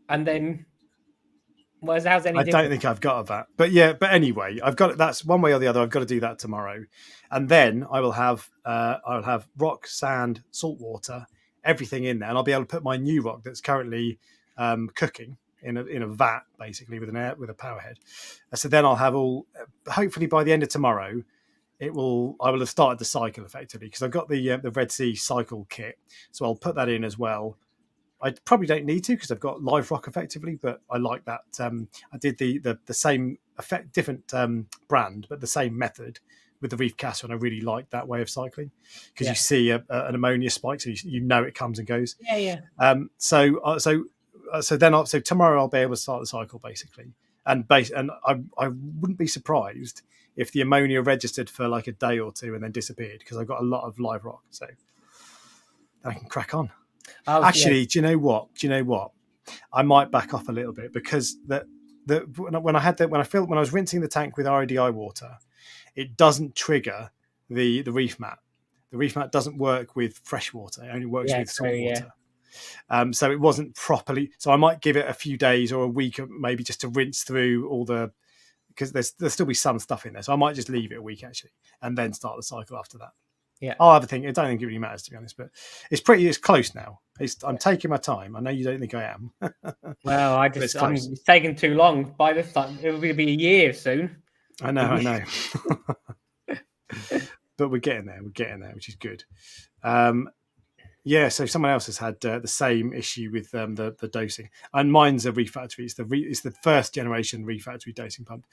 and then how's any different? I don't think I've got a vat, but anyway, I've got it. That's one way or the other. I've got to do that tomorrow, and then I will have rock, sand, salt water, everything in there, and I'll be able to put my new rock that's currently cooking in a vat, basically with a power head. So then I'll have all. Hopefully by the end of tomorrow, I will have started the cycle effectively because I've got the Red Sea cycle kit, so I'll put that in as well. I probably don't need to because I've got live rock effectively, but I like that. I did the same effect, different brand, but the same method with the Reef Castle, and I really like that way of cycling because you see an ammonia spike, so you know it comes and goes. Yeah. So tomorrow I'll be able to start the cycle basically, and I wouldn't be surprised if the ammonia registered for like a day or two and then disappeared because I've got a lot of live rock, so I can crack on. Actually, do you know what? I might back off a little bit because when I was rinsing the tank with RODI water, it doesn't trigger the reef mat. The reef mat doesn't work with fresh water; it only works with salt water. So it wasn't properly. So I might give it a few days or a week, maybe just to rinse through all the. Because there'll still be some stuff in there, so I might just leave it a week actually, and then start the cycle after that. Yeah, I'll have a think. I don't think it really matters to be honest, but it's close now. I'm taking my time. I know you don't think I am. Well, I'm taking too long. By this time, it will be a year soon. I know. But we're getting there, which is good. So someone else has had the same issue with the dosing, and mine's a refactory. It's the first generation refactory dosing pump.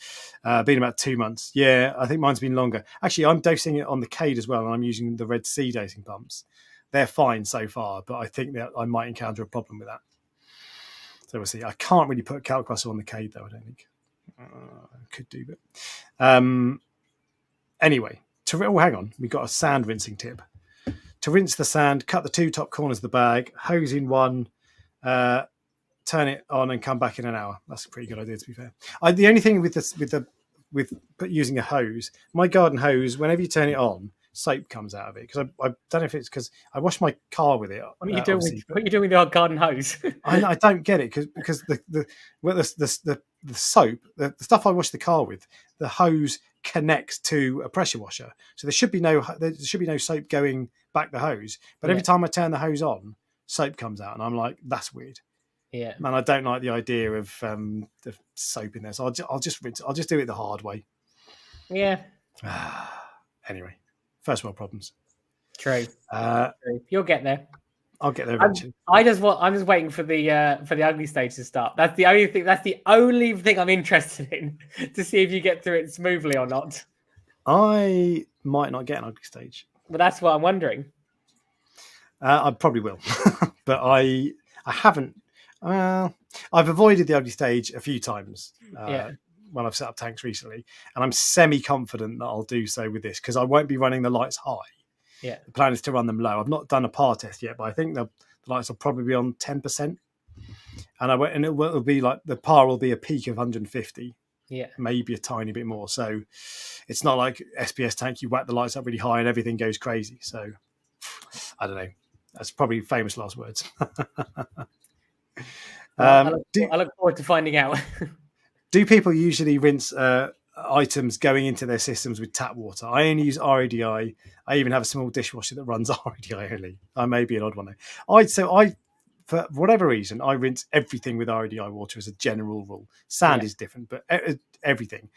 Been about 2 months. Yeah, I think mine's been longer. Actually, I'm dosing it on the Cade as well, and I'm using the Red Sea dosing pumps. They're fine so far, but I think that I might encounter a problem with that. So we'll see. I can't really put Kalkwasser on the Cade though. I don't think. Could do, but anyway. Hang on. We've got a sand rinsing tip. To rinse the sand, cut the 2 top corners of the bag, hose in one, turn it on, and come back in an hour. That's a pretty good idea, to be fair. The only thing with using a hose, my garden hose, whenever you turn it on, soap comes out of it, because I don't know if it's because I wash my car with it. What are you doing with the garden hose? I don't get it because the soap, the stuff I wash the car with, the hose connects to a pressure washer, so there should be no soap going back the hose. But every time I turn the hose on, soap comes out, and I'm like, that's weird. Yeah, man, I don't like the idea of the soap in there, so I'll just rinse. I'll just do it the hard way. Yeah. Anyway, first world problems. True. You'll get there. I'll get there eventually. I'm just waiting for the ugly stage to start. That's the only thing. That's the only thing I'm interested in, to see if you get through it smoothly or not. I might not get an ugly stage, but that's what I'm wondering. I probably will, but I haven't. I've avoided the ugly stage a few times when I've set up tanks recently, and I'm semi-confident that I'll do so with this, because I won't be running the lights high. Yeah. The plan is to run them low. I've not done a par test yet, but I think the lights will probably be on 10%, and it will be like the par will be a peak of 150. Yeah, maybe a tiny bit more. So it's not like SPS tank. You whack the lights up really high and everything goes crazy. So I don't know. That's probably famous last words. I look forward to finding out. Do people usually rinse items going into their systems with tap water? I only use RADI. I even have a small dishwasher that runs RADI only. I may be an odd one though. For whatever reason, I rinse everything with RADI water as a general rule. Sand is different, but everything.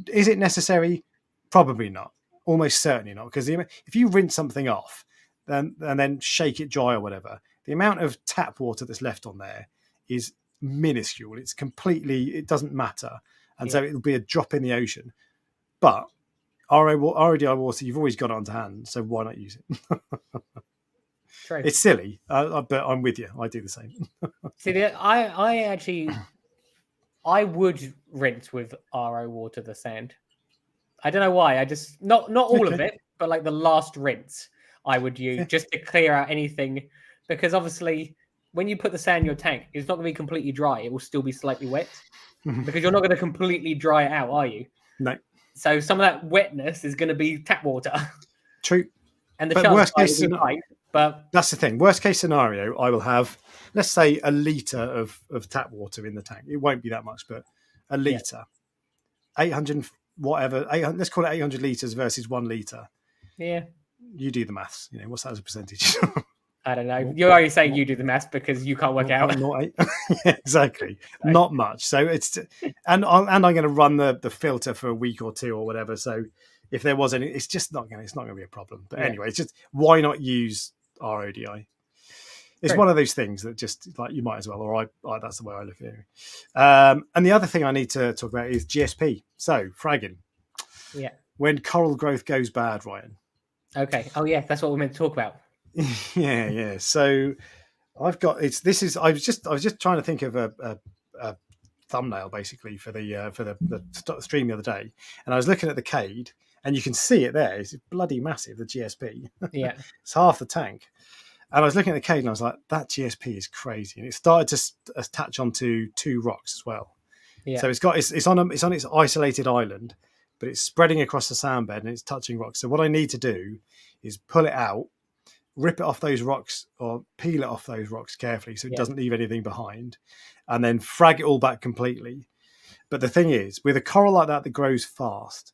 Is it necessary? Probably not. Almost certainly not. Because if you rinse something off and then shake it dry or whatever, the amount of tap water that's left on there is minuscule. It doesn't matter. And so it'll be a drop in the ocean. But RADI water, you've always got it on hand, so why not use it? True. It's silly, but I'm with you. I do the same. See, I would rinse with RO water the sand. I don't know why. I just not all of it, but like the last rinse I would use just to clear out anything, because obviously when you put the sand in your tank, it's not going to be completely dry. It will still be slightly wet, because you're not going to completely dry it out, are you? No. So some of that wetness is going to be tap water. True. And the worst case scenario. But that's the thing. Worst case scenario, I will have, let's say, a litre of tap water in the tank. It won't be that much, but a litre, 800 whatever. 800, let's call it 800 litres versus 1 litre. Yeah. You do the maths. What's that as a percentage? I don't know. You're only saying you do the maths because you can't work out. Exactly. Not much. So it's and I'm going to run the filter for a week or two or whatever. So if there was any, it's not going to be a problem. But anyway, it's just, why not use RODI? It's one of those things that just like you might as well, or that's the way I look at it. And the other thing I need to talk about is GSP. So fragging. Yeah. When coral growth goes bad, Ryan. Okay. Oh yeah, that's what we're meant to talk about. Yeah. So I've got I was just trying to think of a thumbnail basically for the stream the other day, and I was looking at the Cade, and you can see it there. It's bloody massive, the GSP. Yeah. It's half the tank. And I was looking at the Cade and I was like, that GSP is crazy. And it started to attach onto 2 rocks as well. Yeah. So it's on its isolated island, but it's spreading across the sandbed and it's touching rocks. So what I need to do is pull it out, rip it off those rocks, or peel it off those rocks carefully so it doesn't leave anything behind, and then frag it all back completely. But the thing is, with a coral like that grows fast,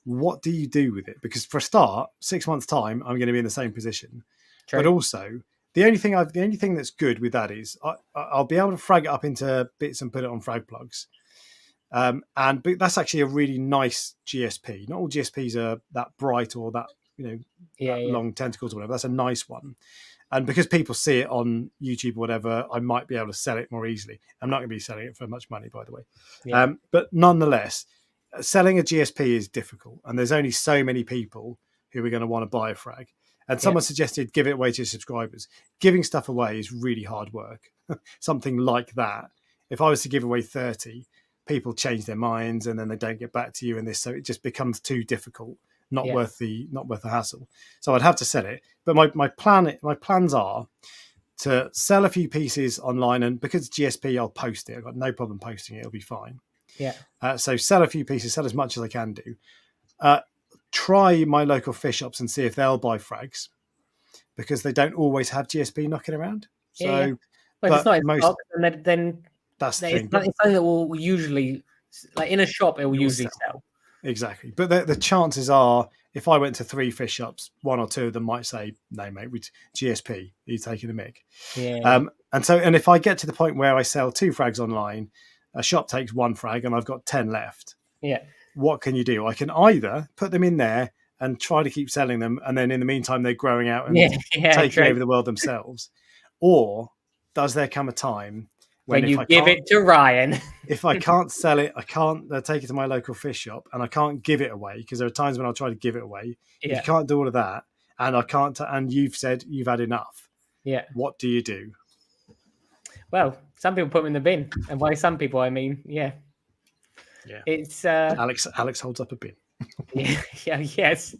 what do you do with it? Because for a start, 6 months' time, I'm going to be in the same position. True. But also, the only thing that's good with that is I'll be able to frag it up into bits and put it on frag plugs. But that's actually a really nice GSP. Not all GSPs are that bright or that long tentacles or whatever. That's a nice one. And because people see it on YouTube or whatever, I might be able to sell it more easily. I'm not going to be selling it for much money, by the way. Yeah. But nonetheless, selling a GSP is difficult. And there's only so many people who are going to want to buy a frag. And someone suggested give it away to your subscribers. Giving stuff away is really hard work. Something like that. If I was to give away 30, people change their minds and then they don't get back to you, and so it just becomes too difficult. Not worth the hassle. So I'd have to sell it. But my plans are to sell a few pieces online, and because it's GSP, I'll post it. I've got no problem posting it. It'll be fine. Yeah. So sell a few pieces, sell as much as I can do. try my local fish shops and see if they'll buy frags, because they don't always have GSP knocking around. So, But if it's not in stock, then that's the thing. It's something that will usually, like in a shop, it will usually sell. Exactly. But the chances are, if I went to 3 fish shops, 1 or 2 of them might say, no, mate, with GSP, you're taking the mick. Yeah. And if I get to the point where I sell 2 frags online, a shop takes 1 frag and I've got 10 left. Yeah. What can you do? I can either put them in there and try to keep selling them, and then in the meantime, they're growing out and taking over the world themselves. Or does there come a time when you give it to Ryan? If I can't sell it, I can't take it to my local fish shop, and I can't give it away, because there are times when I'll try to give it away. If you can't do all of that, and I can't, and you've said you've had enough. Yeah. What do you do? Well, some people put them in the bin, and by some people I mean, it's Alex holds up a bin. Yes.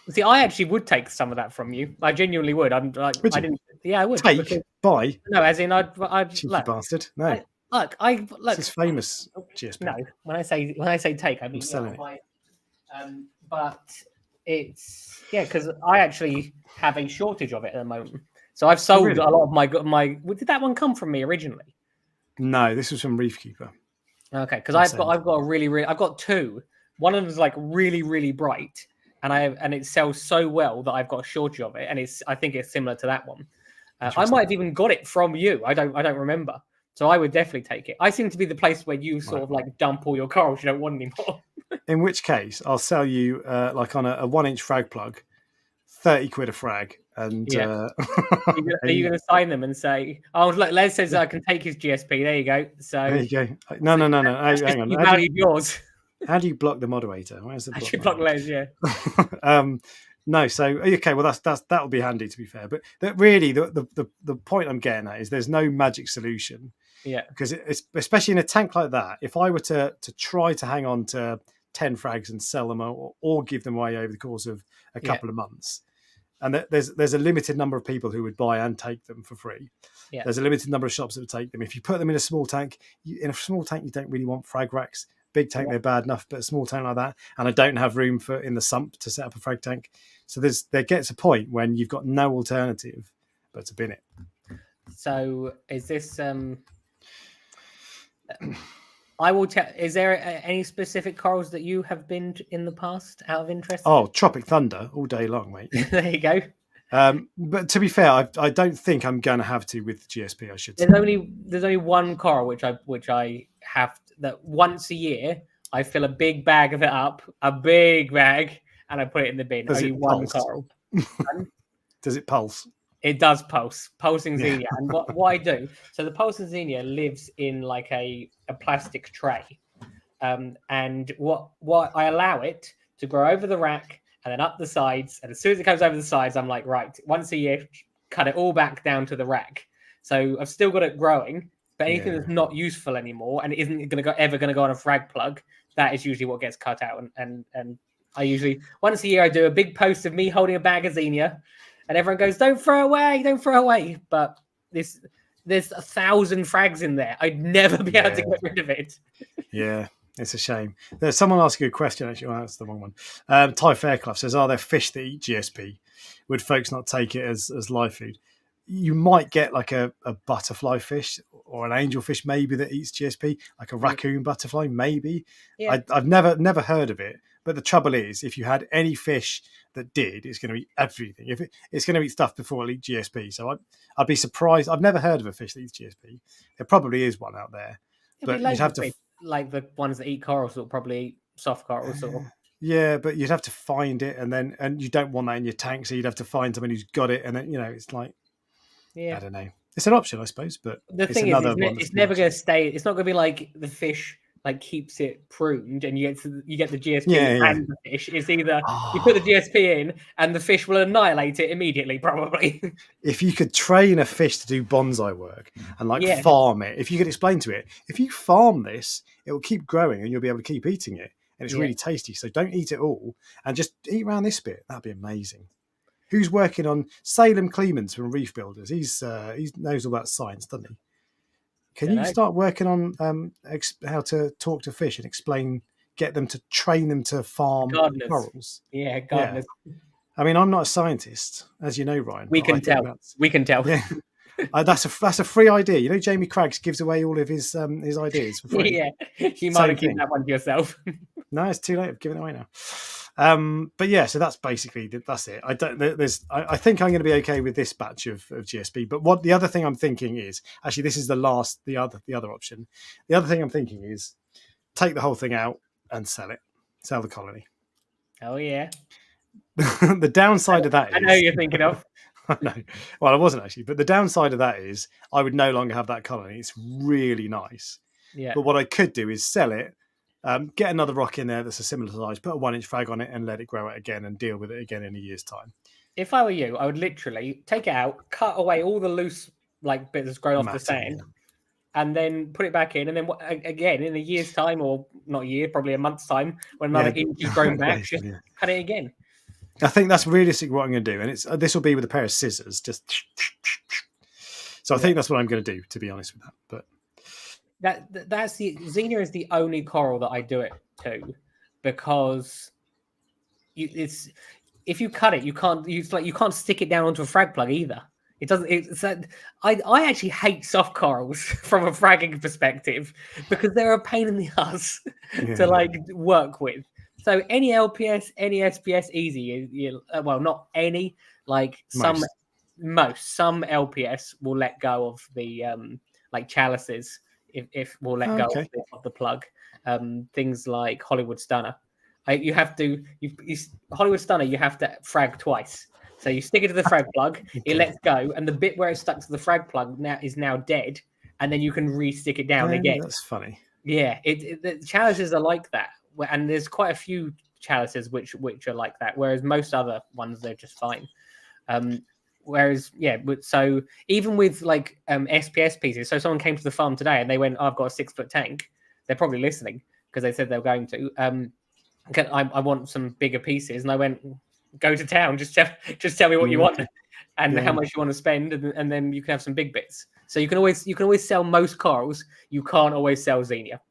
See, I actually would take some of that from you. I genuinely would. I'm like, I didn't. Yeah, I would. Buy? No, as in, I'd cheeky bastard. No. Look. This is famous GSP. No, when I say take, I mean selling it. But it's because I actually have a shortage of it at the moment. So I've sold a lot of my. Did that one come from me originally? No, this was from Reef Keeper. Okay, because I've got a really I've got 2. One of them is like really bright, and it sells so well that I've got a shortage of it, and I think it's similar to that one. I might have even got it from you. I don't remember. So I would definitely take it. I seem to be the place where you sort of like dump all your corals you don't want anymore. In which case, I'll sell you like on a 1-inch frag plug, 30 quid a frag. And are you going to sign them and say, "Oh, look, Les says I can take his GSP." There you go. So there you go. No. Hang on. You valued yours. How do you block the moderator? Where's the block? You block Les, yeah. No, so okay, well that'll be handy, to be fair. But really, the point I'm getting at is there's no magic solution. Yeah. Because it's, especially in a tank like that, if I were to try to hang on to 10 frags and sell them or give them away over the course of a couple of months, and there's a limited number of people who would buy and take them for free. Yeah. There's a limited number of shops that would take them. If you put them in a small tank, you don't really want frag racks. Big tank, they're bad enough, but a small tank like that, and I don't have room in the sump to set up a frag tank. So there gets a point when you've got no alternative but to bin it. So is this I will tell. Is there any specific corals that you have binned in the past out of interest? Oh, Tropic Thunder all day long, mate. There you go. But to be fair, I don't think I'm going to have to with GSP. I should say. There's only one coral which I have that once a year I fill a big bag of it up, a big bag, and I put it in the bin. Only one coral. Does it pulse? It does pulse. Pulsing Xenia. And what I do, so the pulsing Xenia lives in like a plastic tray. And what I allow it to grow over the rack and then up the sides. And as soon as it comes over the sides, I'm like, right, once a year, cut it all back down to the rack. So I've still got it growing, but anything that's not useful anymore and isn't ever going to go on a frag plug, that is usually what gets cut out. And I usually, once a year, I do a big post of me holding a bag of Xenia. And everyone goes, don't throw away. But there's 1,000 frags in there. I'd never be able to get rid of it. Yeah, it's a shame. There's someone asking a question, actually. Well, that's the wrong one. Ty Fairclough says, are there fish that eat GSP? Would folks not take it as live food? You might get like a butterfly fish or an angelfish maybe that eats GSP, like a raccoon butterfly, maybe. Yeah. I've never heard of it. But the trouble is, if you had any fish that did, it's going to eat everything. It's going to eat stuff before it eats GSP. So I'd be surprised. I've never heard of a fish that eats GSP. There probably is one out there. But you'd have to... Like the ones that eat corals will probably eat soft corals. Yeah, but you'd have to find it, and you don't want that in your tank, so you'd have to find someone who's got it, and then, it's like... Yeah. I don't know. It's an option, I suppose, but the thing is, it's never going to stay. It's not going to be like the fish... like keeps it pruned and you get the GSP and the fish. It's either you put the GSP in and the fish will annihilate it immediately, probably. If you could train a fish to do bonsai work and farm it, if you could explain to it, if you farm this, it will keep growing and you'll be able to keep eating it. And it's really tasty. So don't eat it all and just eat around this bit. That'd be amazing. Who's working on Salem Clemens from Reef Builders? He knows all about science, doesn't he? Can you start working on how to talk to fish and explain get them to train them to farm corals. Yeah, gardeners. Yeah. I mean, I'm not a scientist, as you know, Ryan. We can tell. Yeah. That's a free idea. You know, Jamie Craggs gives away all of his ideas for free. Yeah, you might have kept that one to yourself. No, it's too late. I've given it away now. But yeah, so that's it. I think I'm going to be okay with this batch of GSP. But what the other thing I'm thinking is, actually, this is the other option. The other thing I'm thinking is take the whole thing out and sell the colony. Oh yeah. The downside of that is, I know you're thinking of. I know. Well, I wasn't actually, but the downside of that is I would no longer have that colony. It's really nice. Yeah. But what I could do is sell it, get another rock in there that's a similar size, put a 1-inch frag on it, and let it grow out again and deal with it again in a year's time. If I were you, I would literally take it out, cut away all the loose bits that's grown off the sand, and then put it back in, and then again in a year's time, or not a year, probably a month's time, when another inch is grown back, just cut it again. I think that's realistic what I'm going to do, and this will be with a pair of scissors. So I think that's what I'm going to do, to be honest with that. But that's the Xenia is the only coral that I do it to, because if you cut it, you can't stick it down onto a frag plug either. It doesn't. I actually hate soft corals from a fragging perspective, because they're a pain in the ass to work with. So any LPS, any SPS, easy. Well, not any. Some LPS will let go of the chalices if we'll let go of the plug. Things like Hollywood Stunner. Hollywood Stunner, you have to frag twice. So you stick it to the frag plug, it lets go, and the bit where it's stuck to the frag plug is now dead, and then you can re-stick it down again. That's funny. Yeah, the chalices are like that. And there's quite a few chalices which are like that, whereas most other ones, they're just fine. So even with SPS pieces, so someone came to the farm today and they went, I've got a 6-foot tank. They're probably listening because they said they were going to. I want some bigger pieces, and I went, go to town. Just tell me what you want and how much you want to spend, and then you can have some big bits. So you can always sell most corals. You can't always sell Xenia.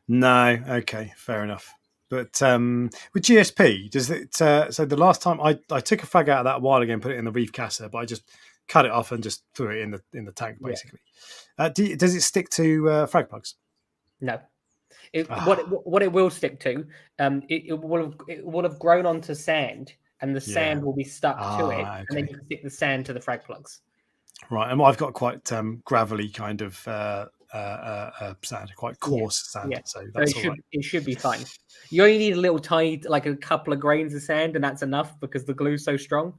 No, okay, fair enough. But with GSP, does it? So the last time I took a frag out of that a while ago and put it in the reef casser, but I just cut it off and just threw it in the tank basically. Yeah. Does it stick to frag plugs? No. What it will stick to, it will have grown onto sand, and the sand will be stuck to it, and then you can stick the sand to the frag plugs. Right, and I've got quite gravelly kind of sand, quite coarse sand. Yeah. So it should be fine. You only need a little tiny, a couple of grains of sand, and that's enough because the glue's so strong.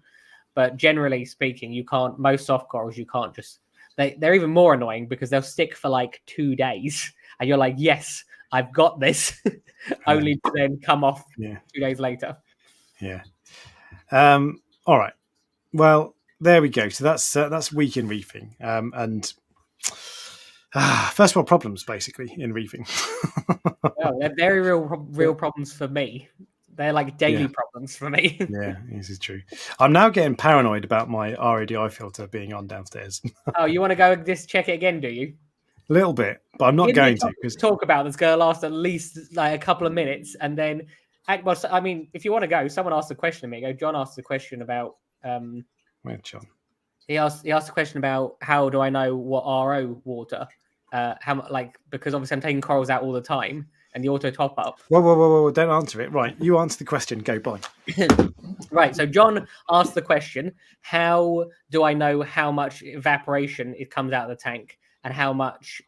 But generally speaking, you can't. Most soft corals, you can't just. They're even more annoying because they'll stick for 2 days, and you're like, yes, I've got this, only to then come off 2 days later. Yeah. All right. Well, there we go. So that's week in reefing. And first world problems, basically, in reefing. Well, they're very real problems for me. They're daily problems for me. Yeah, this is true. I'm now getting paranoid about my RADI filter being on downstairs. Oh, you want to go just check it again, do you? A little bit, but I'm not going to. Talk about that's going to last at least a couple of minutes, and then, I mean, if you want to go, someone asked a question to me. John asked a question about. Where's John? He asked a question about how do I know what RO water, because obviously I'm taking corals out all the time, and the auto top up. Whoa! Don't answer it. Right, you answer the question. Go, bye. Right. So John asked the question: how do I know how much evaporation it comes out of the tank? And how much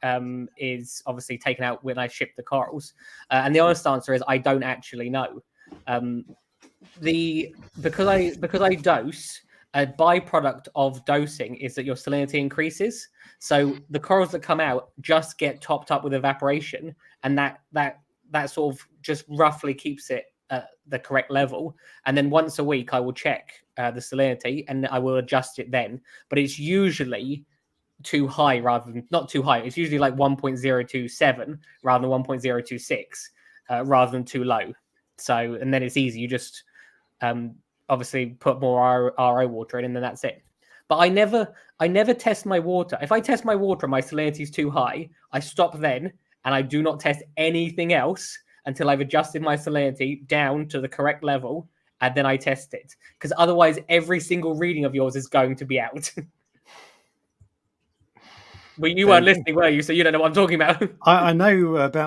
is obviously taken out when I ship the corals? And the honest answer is I don't actually know. Because I dose, a byproduct of dosing is that your salinity increases. So the corals that come out just get topped up with evaporation, and that sort of just roughly keeps it at the correct level. And then once a week I will check the salinity and I will adjust it then. But it's usually too high rather than not too high. It's usually 1.027 rather than 1.026 rather than too low. So, and then it's easy. You just obviously put more RO water in, and then that's it. But I never test my water. If I test my water and my salinity is too high, I stop then, and I do not test anything else until I've adjusted my salinity down to the correct level, and then I test it. Because otherwise, every single reading of yours is going to be out. Well, you weren't listening, were you? So you don't know what I'm talking about. I know that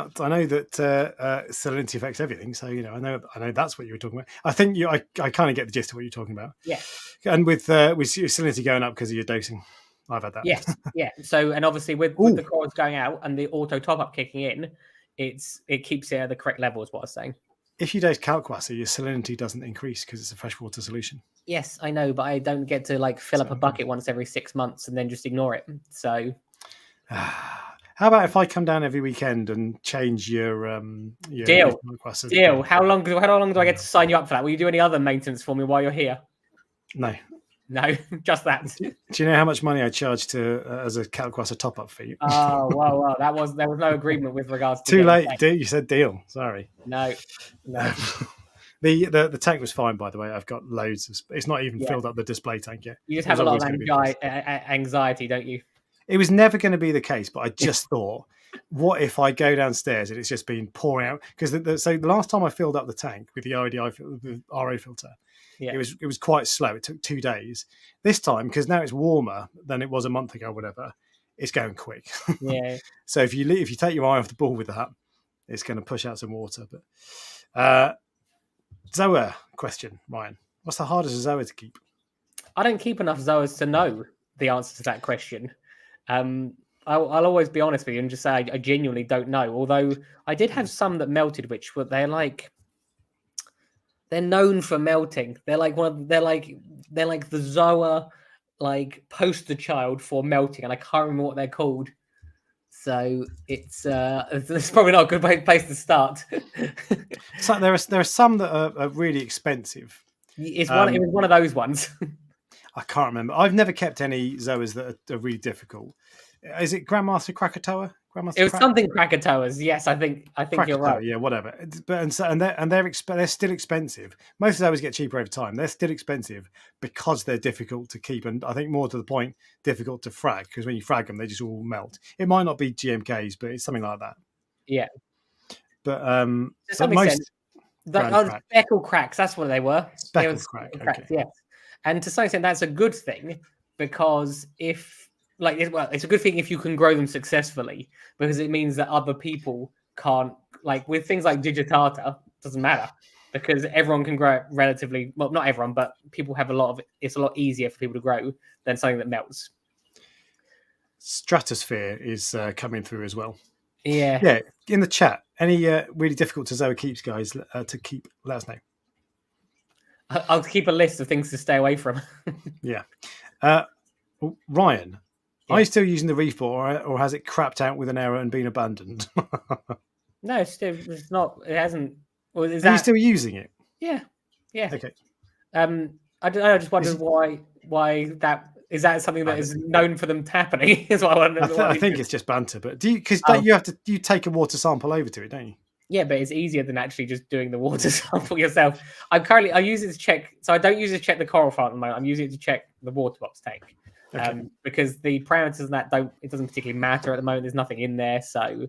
salinity affects everything. So I know that's what you were talking about. I think I kind of get the gist of what you're talking about. Yeah. And with salinity going up because of your dosing, I've had that. Yes. Yeah. So and obviously with the corals going out and the auto top up kicking in, it keeps it at the correct level. Is what I was saying. If you dose calquasa, your salinity doesn't increase because it's a freshwater solution. Yes, I know, but I don't get to fill up a bucket once every 6 months and then just ignore it. So. How about if I come down every weekend and change your deal? Deal. How long do I get to sign you up for that? Will you do any other maintenance for me while you're here? No, just that. Do you know how much money I charge to as a calquasa top up fee? Oh wow! There was no agreement with regards to. Too late. You said deal. Sorry. No. The tank was fine, by the way. I've got loads of. It's not even filled up the display tank yet. You just have a lot of anxiety, don't you? It was never going to be the case, but I just thought, what if I go downstairs and it's just been pouring out? Because so the last time I filled up the tank with the RO filter, it was quite slow. It took 2 days. This time, because now it's warmer than it was a month ago, or whatever, it's going quick. Yeah. So if you take your eye off the ball with that, it's going to push out some water. But zoa question, Ryan. What's the hardest zoa to keep? I don't keep enough zoas to know the answer to that question. I'll always be honest with you and just say I genuinely don't know. Although I did have some that melted, which were they're known for melting. They're like the zoa poster child for melting, and I can't remember what they're called. So it's probably not a good place to start. So there are some that are really expensive. It was one of those ones. I can't remember. I've never kept any zoas that are really difficult. Is it Grandmaster Krakatoa? It was something Krakatoas. Yes, I think you're right. Yeah, whatever. But they're still expensive. Most zoas get cheaper over time. They're still expensive because they're difficult to keep, and I think more to the point, difficult to frag. Because when you frag them, they just all melt. It might not be GMKs, but it's something like that. Yeah. But to some extent, speckle cracks. That's what they were. Speckle cracks. Okay. Yes. And to some extent, that's a good thing because it's a good thing if you can grow them successfully because it means that other people can't, with things like digitata, doesn't matter because everyone can grow it relatively, well, not everyone, but people have it's a lot easier for people to grow than something that melts. Stratosphere is coming through as well. Yeah. Yeah. In the chat, any really difficult to zoa keeps, guys, to keep, let us know. I'll keep a list of things to stay away from. Yeah. Ryan, are you still using the Reefbot or has it crapped out with an error and been abandoned? No, it's not. It hasn't. Are you still using it? Yeah. Yeah. Okay. I just wondered why that is that something that is known for them happening. Is what I wonder. I think it's just banter, but you take a water sample over to it, don't you? Yeah, but it's easier than actually just doing the water sample yourself. I use it to check. So I don't use it to check the coral farm at the moment. I'm using it to check the water box tank because the parameters in that it doesn't particularly matter at the moment. There's nothing in there. So,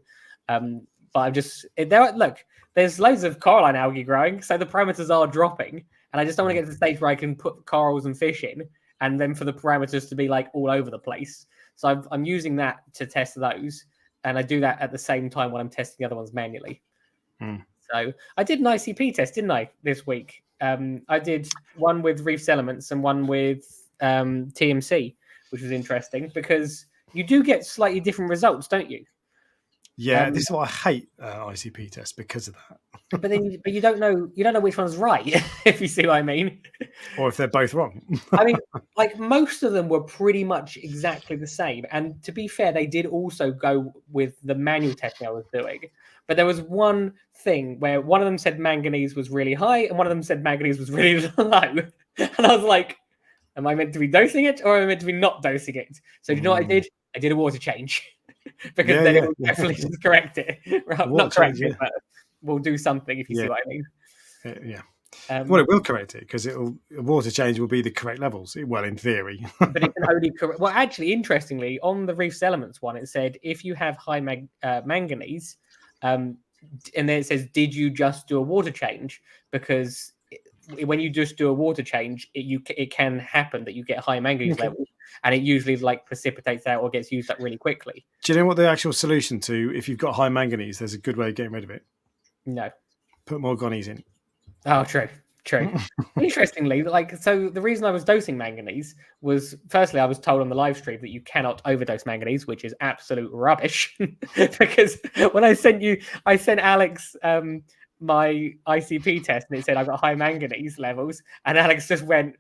but I'm just look. There's loads of coralline algae growing, so the parameters are dropping, and I just don't want to get to the stage where I can put corals and fish in, and then for the parameters to be all over the place. So I'm using that to test those, and I do that at the same time when I'm testing the other ones manually. So I did an ICP test, didn't I, this week? I did one with Reef's Elements and one with TMC, which was interesting because you do get slightly different results, don't you? Yeah, this is why I hate ICP tests because of that. but you don't know which one's right, if you see what I mean. Or if they're both wrong. I mean, most of them were pretty much exactly the same. And to be fair, they did also go with the manual testing I was doing. But there was one thing where one of them said manganese was really high and one of them said manganese was really low. And I was like, am I meant to be dosing it or am I meant to be not dosing it? So do you know what I did? I did a water change. Because then it will definitely just correct it. Not correct it, but we'll do something if you see what I mean. Yeah. Well, it will correct it because water change will be the correct levels. Well, in theory. But it can only correct. Well, actually, interestingly, on the Reef's Elements one, it said if you have high manganese, then it says, did you just do a water change? Because when you just do a water change, it can happen that you get high manganese levels, and it usually like precipitates out or gets used up really quickly. Do you know what the actual solution to, if you've got high manganese, there's a good way of getting rid of it? No. Put more gonnies in. Oh, true. Interestingly, so the reason I was dosing manganese was, firstly, I was told on the live stream that you cannot overdose manganese, which is absolute rubbish. Because when I sent Alex my ICP test, and it said I've got high manganese levels, and Alex just went,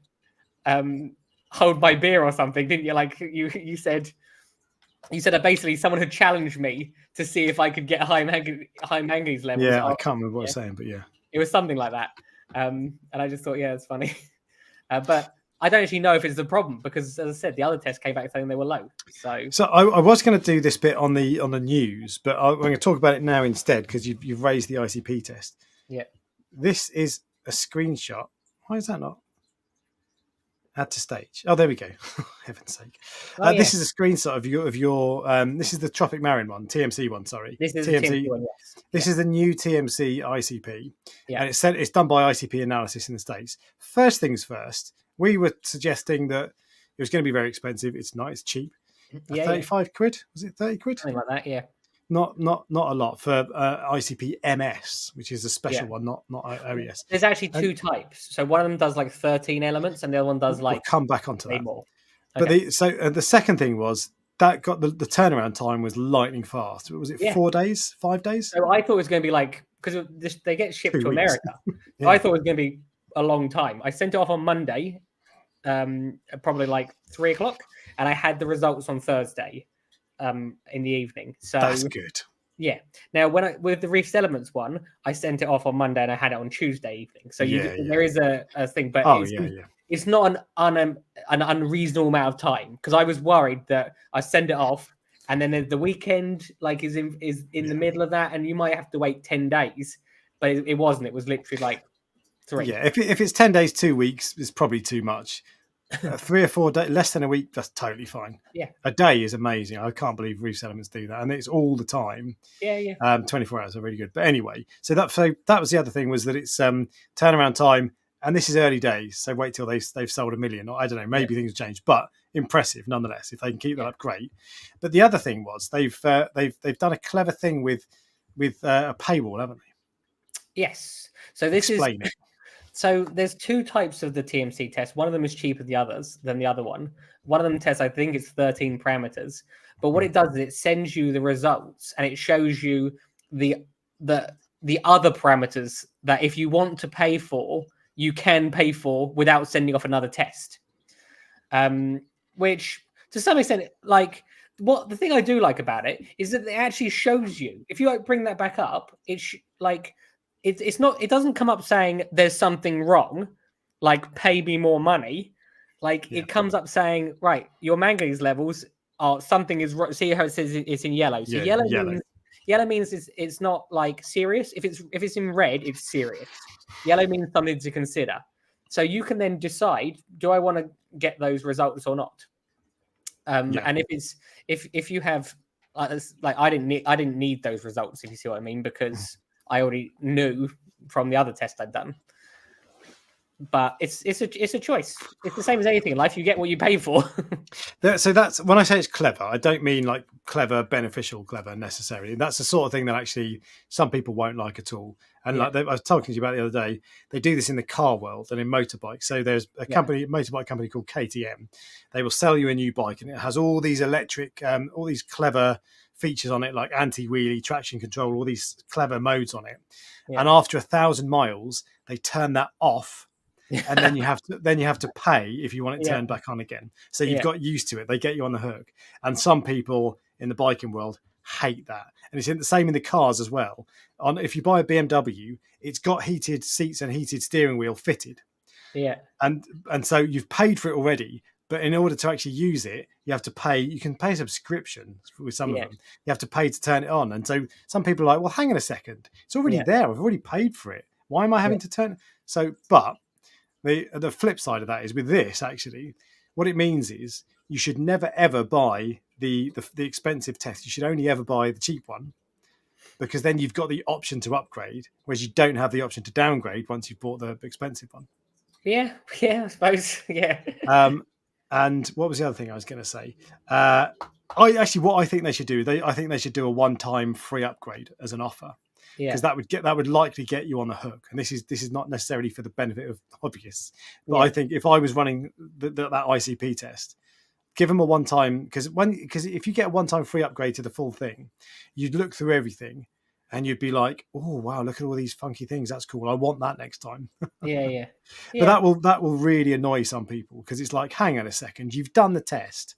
hold my beer or something, didn't you? Like you said that basically someone had challenged me to see if I could get high manganese levels. Yeah, I can't remember what I was saying, but yeah. It was something like that. And I just thought, yeah, it's funny. But I don't actually know if it's a problem because, as I said, the other tests came back saying they were low. So I was going to do this bit on the news, but I'm going to talk about it now instead because you've raised the ICP test. Yeah. This is a screenshot. Why is that not? Add to stage. Oh, there we go. Heaven's sake. This is a screenshot of your this is the Tropic Marine one, TMC one, sorry. This is TMC one, yes. This is the new TMC ICP. Yeah. And it's done by ICP Analysis in the States. First things first, we were suggesting that it was going to be very expensive. It's not, it's cheap. 35 quid? Was it 30 quid? Something like that, yeah. Not a lot for ICP MS, which is a special one, not OES. There's actually two types. So one of them does like 13 elements, and the other one does like. We'll come back onto that. More. Okay. But the second thing was that got the turnaround time was lightning fast. Was it 4 days, 5 days? So I thought it was going to be like, because they get shipped to America. So I thought it was going to be a long time. I sent it off on Monday, probably like 3:00, and I had the results on Thursday. In the evening, so that's good. Yeah. Now, with the Reef's Elements one, I sent it off on Monday and I had it on Tuesday evening. So there is a thing, but it's not an unreasonable amount of time because I was worried that I send it off and then the weekend like is in the middle of that, and you might have to wait 10 days. But it wasn't. It was literally like 3. Yeah. If it's 10 days, 2 weeks, it's probably too much. 3 or 4 days, less than a week, that's totally fine. Yeah, a day is amazing. I can't believe Reef Elements do that, and it's all the time. 24 hours are really good. But anyway, so that was the other thing, was that it's turnaround time, and this is early days. So wait till they've sold 1 million, or I don't know, maybe things change, but impressive nonetheless. If they can keep that up, great. But the other thing was they've done a clever thing with a paywall, haven't they? Yes. So this Explain it. So there's 2 types of the TMC test. One of them is cheaper than the other one. One of them tests, I think it's 13 parameters. But what it does is it sends you the results and it shows you the other parameters that if you want to pay for, you can pay for without sending off another test. Which to some extent, like the thing I do like about it is that it actually shows you. If you like bring that back up, it's not. It doesn't come up saying there's something wrong, like pay me more money. It comes up saying, right, your manganese levels are something is wrong. See how it says it's in yellow. So yellow means it's not like serious. If it's in red, it's serious. Yellow means something to consider. So you can then decide: do I want to get those results or not? And if you have I didn't need those results, if you see what I mean, because I already knew from the other test I'd done. But it's a choice. It's the same as anything in life. You get what you pay for. So that's when I say it's clever, I don't mean like clever, beneficial, clever necessarily. That's the sort of thing that actually some people won't like at all. And I was talking to you about the other day, they do this in the car world and in motorbikes. So there's a motorbike company called KTM. They will sell you a new bike and it has all these electric, all these clever features on it, like anti-wheelie, traction control, all these clever modes on it. Yeah. And after 1,000 miles, they turn that off. And then you have to pay if you want it turned back on again. So you've got used to it. They get you on the hook. And some people in the biking world hate that. And it's the same in the cars as well. If you buy a BMW, it's got heated seats and heated steering wheel fitted. Yeah. And so you've paid for it already. But in order to actually use it, you have to pay. You can pay a subscription with some of them. You have to pay to turn it on. And so some people are like, well, hang on a second. It's already there. I've already paid for it. Why am I having to turn it? So, but the flip side of that is with this, actually, what it means is you should never, ever buy the expensive test. You should only ever buy the cheap one. because then you've got the option to upgrade, whereas you don't have the option to downgrade once you've bought the expensive one. Yeah, I suppose. Yeah. And what was the other thing I was going to say? What I think they should do, I think they should do a one-time free upgrade as an offer, because that would likely get you on the hook. And this is not necessarily for the benefit of hobbyists, but I think if I was running that ICP test, give them a one-time, because if you get a one-time free upgrade to the full thing, you'd look through everything and you'd be like, oh wow, look at all these funky things. That's cool. I want that next time. Yeah. But that will really annoy some people, because it's like, hang on a second, you've done the test.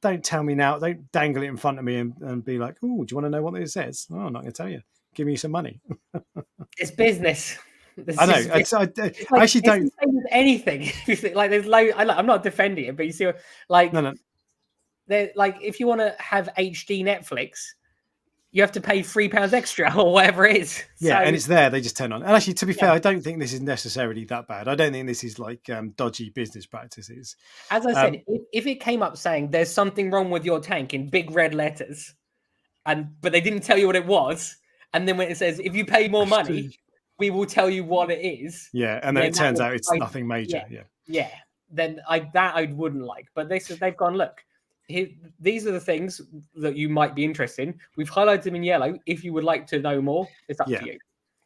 Don't tell me now. Don't dangle it in front of me and be like, oh, do you want to know what it says? Oh, I'm not going to tell you. Give me some money. It's business. I know. I actually don't. The same with anything. Like there's I'm not defending it, but you see, like no. Like if you want to have HD Netflix, you have to pay £3 extra or whatever it is. Yeah, and it's there. They just turn on. And actually, to be fair, I don't think this is necessarily that bad. I don't think this is like dodgy business practices. As I said, if it came up saying there's something wrong with your tank in big red letters, but they didn't tell you what it was, and then when it says if you pay more money, we will tell you what it is. Yeah, and then it turns out it's nothing major. Yeah. Then I wouldn't like. But they've gone, look. These are the things that you might be interested in. We've highlighted them in yellow. If you would like to know more, it's up to you.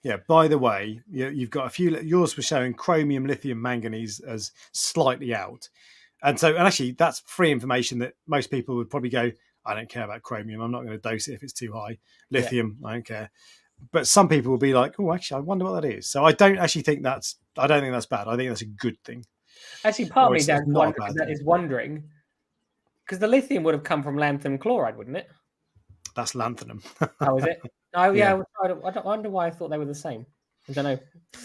Yeah. By the way, you've got a few. Yours was showing chromium, lithium, manganese as slightly out, and actually that's free information that most people would probably go, I don't care about chromium. I'm not going to dose it if it's too high. Lithium, I don't care. But some people will be like, oh, actually, I wonder what that is. So I don't think that's bad. I think that's a good thing. Actually, part of me is wondering. Because the lithium would have come from lanthanum chloride, wouldn't it? That's lanthanum. Oh, is it? Oh, yeah. I wonder why I thought they were the same. I don't know.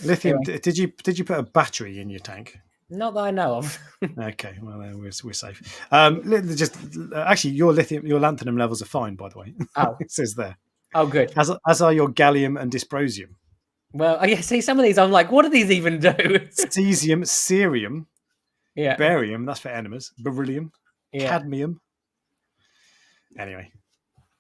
Lithium. Anyway. Did you put a battery in your tank? Not that I know of. Okay, well then we're safe. Actually, your lanthanum levels are fine, by the way. Oh, it says there. Oh, good. As are your gallium and dysprosium. Well, see, some of these I'm like, what do these even do? Cesium, cerium, barium. That's for enemas. Beryllium. Cadmium. Anyway,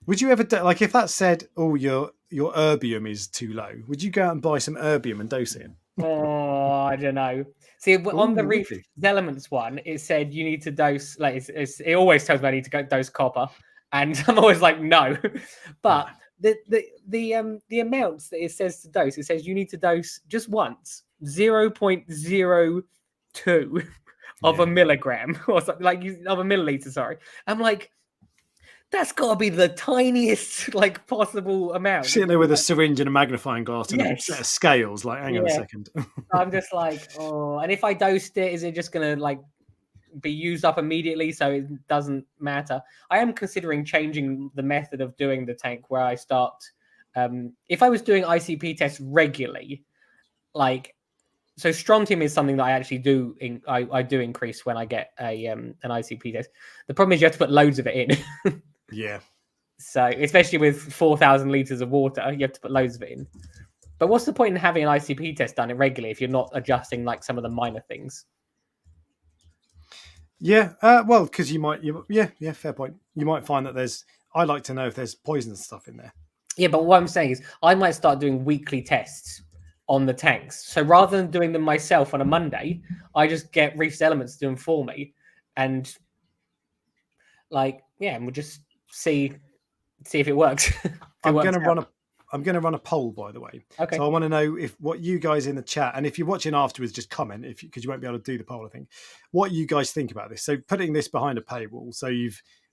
would you ever like if that said, "Oh, your erbium is too low"? Would you go out and buy some erbium and dose it? Oh, I don't know. See, on the Reef Elements one, it said you need to dose. Like it always tells me I need to dose copper, and I'm always like, no. But the amounts that it says to dose, it says you need to dose just once, 0.02. Of a milligram or something of a milliliter. Sorry, I'm like, that's got to be the tiniest possible amount. Sitting there with a syringe and a magnifying glass and a set of scales. Like, hang on a second. I'm just like, oh, and if I dosed it, is it just gonna be used up immediately? So it doesn't matter. I am considering changing the method of doing the tank where I start. If I was doing ICP tests regularly, So strontium is something that I actually do. I do increase when I get an ICP test. The problem is you have to put loads of it in. Yeah. So especially with 4,000 liters of water, you have to put loads of it in. But what's the point in having an ICP test done regularly if you're not adjusting some of the minor things? Yeah. Well, because fair point. You might find that I like to know if there's poisonous stuff in there. Yeah, but what I'm saying is I might start doing weekly tests on the tanks. So rather than doing them myself on a Monday, I just get Reef's Elements to do them for me. And and we'll just see if it works. I'm going to run a poll, by the way. Okay. So I want to know what you guys in the chat, and if you're watching afterwards, just comment because you won't be able to do the poll, I think. What you guys think about this. So putting this behind a paywall. So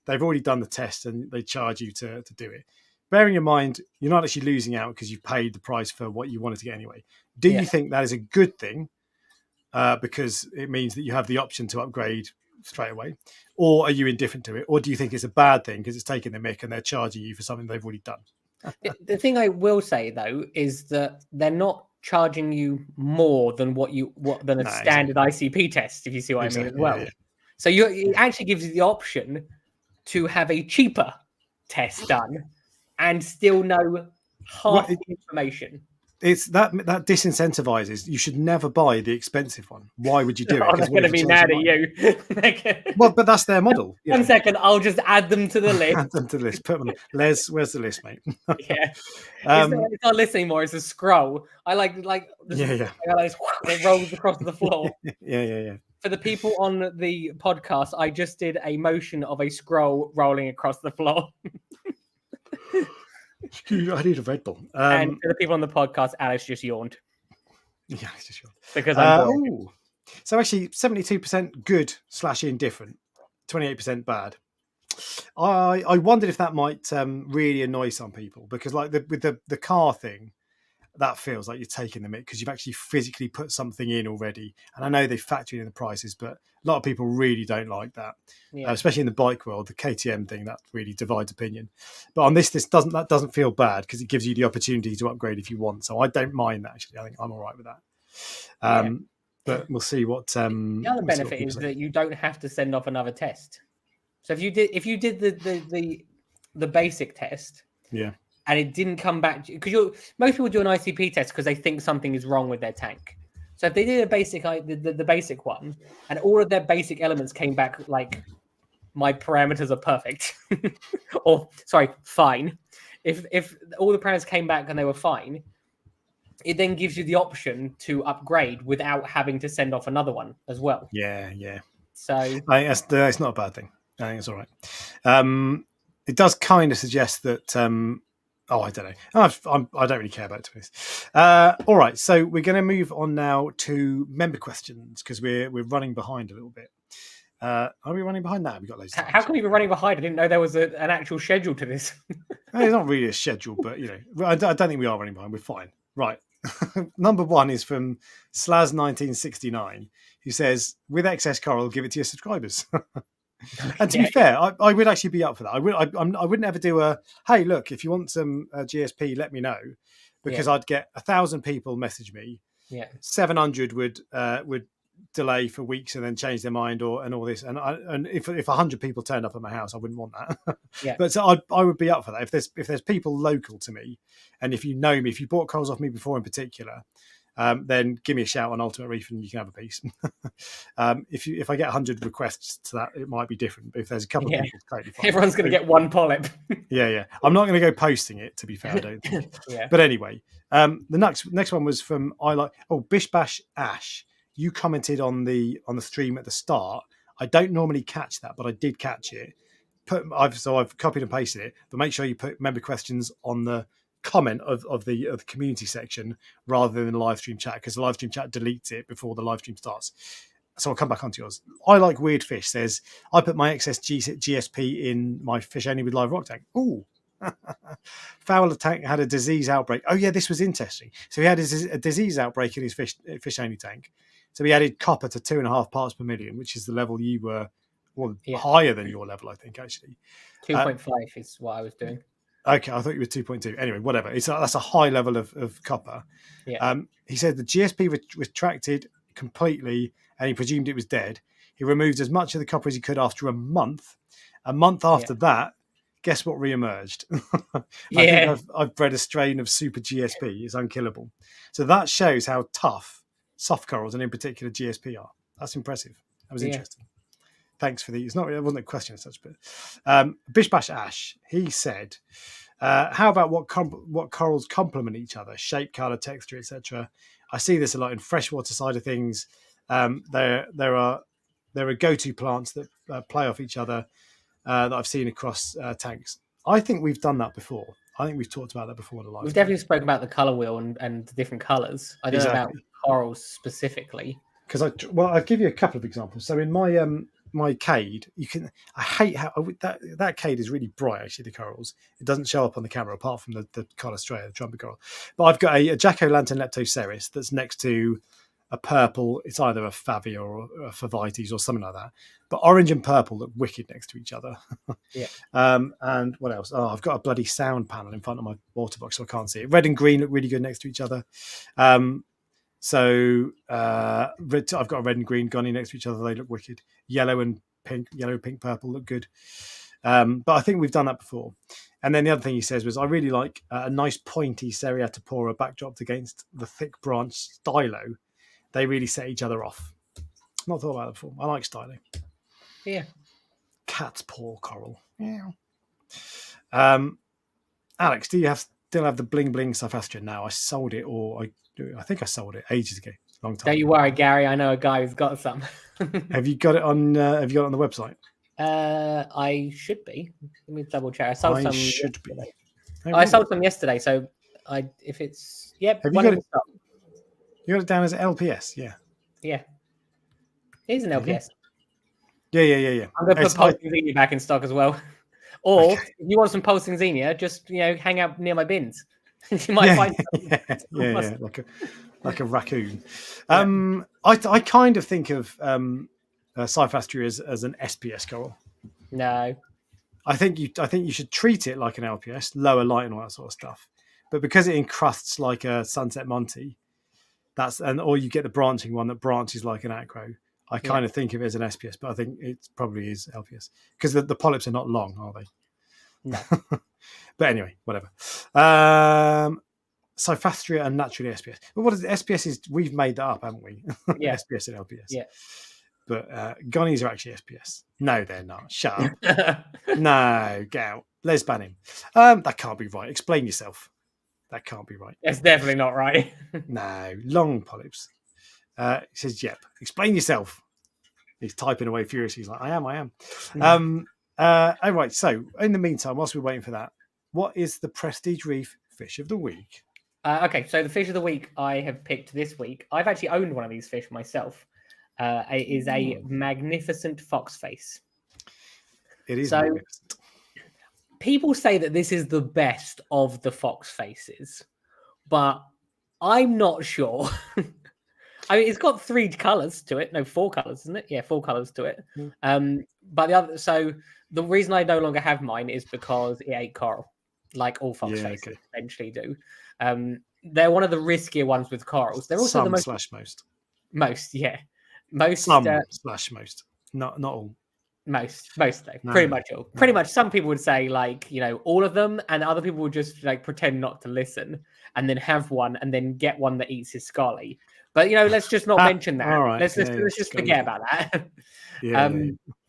they've already done the test and they charge you to do it. Bearing in mind, you're not actually losing out because you've paid the price for what you wanted to get anyway. Do you think that is a good thing because it means that you have the option to upgrade straight away? Or are you indifferent to it? Or do you think it's a bad thing because it's taking the mick and they're charging you for something they've already done? The thing I will say, though, is that they're not charging you more than a standard ICP test, if you see what I mean as well. Yeah. So it actually gives you the option to have a cheaper test done and still know half the information. it's that disincentivizes. You should never buy the expensive one. Why would you do it? They're going to be mad at you. Well, but that's their model. One second, I'll just add them to the list. Add them to the list. Put them on. Les, where's the list, mate? Yeah, it's not a list anymore. It's a scroll. I like. It rolls across the floor. Yeah. For the people on the podcast, I just did a motion of a scroll rolling across the floor. I need a Red Bull. And for the people on the podcast, Alice just yawned. Yeah, it's just yawned. Because I'm bored. So actually, 72% good / indifferent, 28% bad. I wondered if that might really annoy some people, because like with the car thing, that feels like you're taking the mick because you've actually physically put something in already. And I know they factor in the prices, but a lot of people really don't like that, especially in the bike world. The KTM thing, that really divides opinion. But on this doesn't feel bad because it gives you the opportunity to upgrade if you want. So I don't mind that, actually. I think I'm all right with that. But we'll see what. The other benefit is that you don't have to send off another test. So if you did the basic test, and it didn't come back, because most people do an ICP test because they think something is wrong with their tank. So if they did a basic the basic one, and all of their basic elements came back like my parameters are perfect, or sorry, fine. If all the parameters came back and they were fine, it then gives you the option to upgrade without having to send off another one as well. Yeah. So it's not a bad thing. I think it's all right. It does kind of suggest that. I don't know. I don't really care about this. All right, so we're going to move on now to member questions because we're running behind a little bit. Are we running behind that? We've got loads. How can we be running behind? I didn't know there was an actual schedule to this. It's not really a schedule, but I don't think we are running behind. We're fine. Right. Number one is from Slaz1969, who says, "With excess coral, give it to your subscribers." And to be fair, I would actually be up for that. I wouldn't ever do a, hey, look, if you want some GSP, let me know, because I'd get 1,000 people message me. 700 would delay for weeks and then change their mind and all this. And if 100 people turned up at my house, I wouldn't want that. But so I would be up for that. If there's people local to me, and if you know me, if you bought corals off me before in particular, then give me a shout on Ultimate Reef and you can have a piece. If I get 100 requests to that, it might be different. But if there's a couple of people, totally fine. Everyone's going to get one polyp. Yeah. I'm not going to go posting it, to be fair, I don't think. But anyway, the next one was from Bish Bash Ash. You commented on the stream at the start. I don't normally catch that, but I did catch it. I've copied and pasted it. But make sure you put member questions on the comment of the community section rather than the live stream chat, because the live stream chat deletes it before the live stream starts. So I'll come back onto yours. I like Weird Fish says, I put my excess GSP in my fish only with live rock tank. Ooh. Fowler tank had a disease outbreak. Oh yeah, this was interesting. So he had a disease outbreak in his fish only tank. So he added copper to 2.5 parts per million, which is the level you were, higher than your level, I think, actually. 2.5 is what I was doing. Okay, I thought you were 2.2. Anyway, whatever. That's a high level of copper. He said the GSP retracted completely, and he presumed it was dead. He removed as much of the copper as he could after a month. A month after that, guess what re-emerged? I think I've bred a strain of super GSP. It's unkillable. So that shows how tough soft corals, and in particular GSP, are. That's impressive. That was interesting. Thanks for it wasn't a question as such, but Bish Bash Ash, he said, how about what corals complement each other, shape, color, texture, etc. I see this a lot in freshwater side of things. There are go-to plants that play off each other that I've seen across tanks. I think we've done that before. I think we've talked about that before in the live. We've definitely spoken about the color wheel and the different colors. I don't know about corals specifically. Because I'll give you a couple of examples. So in my cade, I hate how that cade is really bright, actually, the corals. It doesn't show up on the camera apart from the Colostrata, the trumpet coral. But I've got a Jack-o'-lantern Leptoceris that's next to a purple. It's either a Favia or a Favites or something like that. But orange and purple look wicked next to each other. And what else? Oh, I've got a bloody sound panel in front of my water box, so I can't see it. Red and green look really good next to each other. So I've got a red and green gunny next to each other. They look wicked. Yellow, pink, purple look good. But I think we've done that before. And then the other thing he says was, I really like a nice pointy Seriatopora backdropped against the thick branch stylo. They really set each other off. Not thought about that before. I like styling. Yeah. Cat's paw coral. Yeah. Alex, do you still have the bling bling Cyphastria now? I sold it, or I think I sold it ages ago. Long time. Don't you worry, Gary. I know a guy who's got some. Have you got it on? Have you got it on the website? I should be. Let me double check. I sold some. Should yesterday. Be. I sold some yesterday. So if it's Have you got it? You got it down as LPS, yeah. Yeah. It is an LPS. Yeah. I'm going to put Pulsing Xenia back in stock as well. Or if you want some Pulsing Xenia, just hang out near my bins. You might find yeah, like a raccoon. I kind of think of Cyphastria as an SPS coral. No. I think you should treat it like an LPS, lower light and all that sort of stuff. But because it encrusts like a Sunset Monty, or you get the branching one that branches like an Aqua. I kind of think of it as an SPS, but I think it probably is LPS because the polyps are not long, are they? No. But anyway, whatever. Cyphastria are naturally SPS. But what is SPS is we've made that up, haven't we? Yeah. SPS and LPS. Yeah. But Gonnies are actually SPS. No, they're not. Shut up. No, get out. Les Banning. That can't be right. Explain yourself. That can't be right. That's definitely not right. No, long polyps. He says, yep. Explain yourself. He's typing away furiously. He's like, I am. All right. So, in the meantime, whilst we're waiting for that, what is the Prestige Reef Fish of the Week? Okay, so the fish of the week I have picked this week. I've actually owned one of these fish myself. It is a magnificent foxface. It is magnificent. People say that this is the best of the fox faces, but I'm not sure. I mean, it's got 3 colors to it. No, 4 colors, isn't it? Yeah, 4 colors to it. But the reason I no longer have mine is because it ate coral, like all fox faces eventually do. They're one of the riskier ones with corals. They're also most. Most, yeah. Most. Most. Not all. Most though. No. Pretty much all. Pretty much. Some people would say all of them, and other people would just pretend not to listen and then have one and then get one that eats his scully. But let's just not mention that. All right. Let's just forget about that.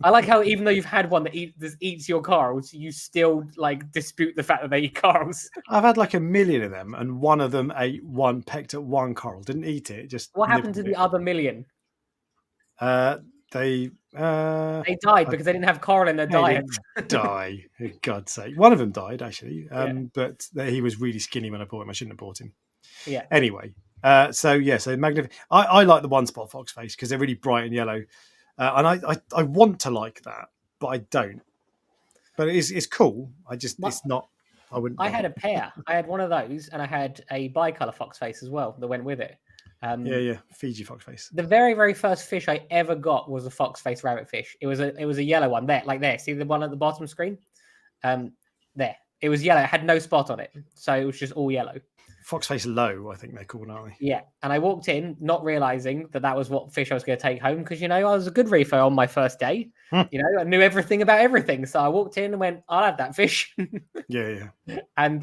I like how even though you've had one that eats your corals, you still dispute the fact that they eat corals. I've had 1 million of them, and one of them pecked at one coral, didn't eat it. Just what happened to the other million? They died because they didn't have coral in their diet. Die, for God's sake! One of them died actually, but he was really skinny when I bought him. I shouldn't have bought him. Yeah. Anyway, so magnificent. I like the one spot fox face because they're really bright and yellow, and I want to like that, but I don't. But it's cool. It's not. I wouldn't. I had a pair. I had one of those, and I had a bicolor fox face as well that went with it. Fiji foxface. The very, very first fish I ever got was a foxface rabbitfish. It was a yellow one there. See the one at the bottom screen? There. It was yellow. It had no spot on it, so it was just all yellow. Foxface low, I think they're called, aren't they? Yeah, and I walked in not realizing that was what fish I was going to take home because I was a good reefer on my first day. I knew everything about everything, so I walked in and went, "I'll have that fish." Yeah. And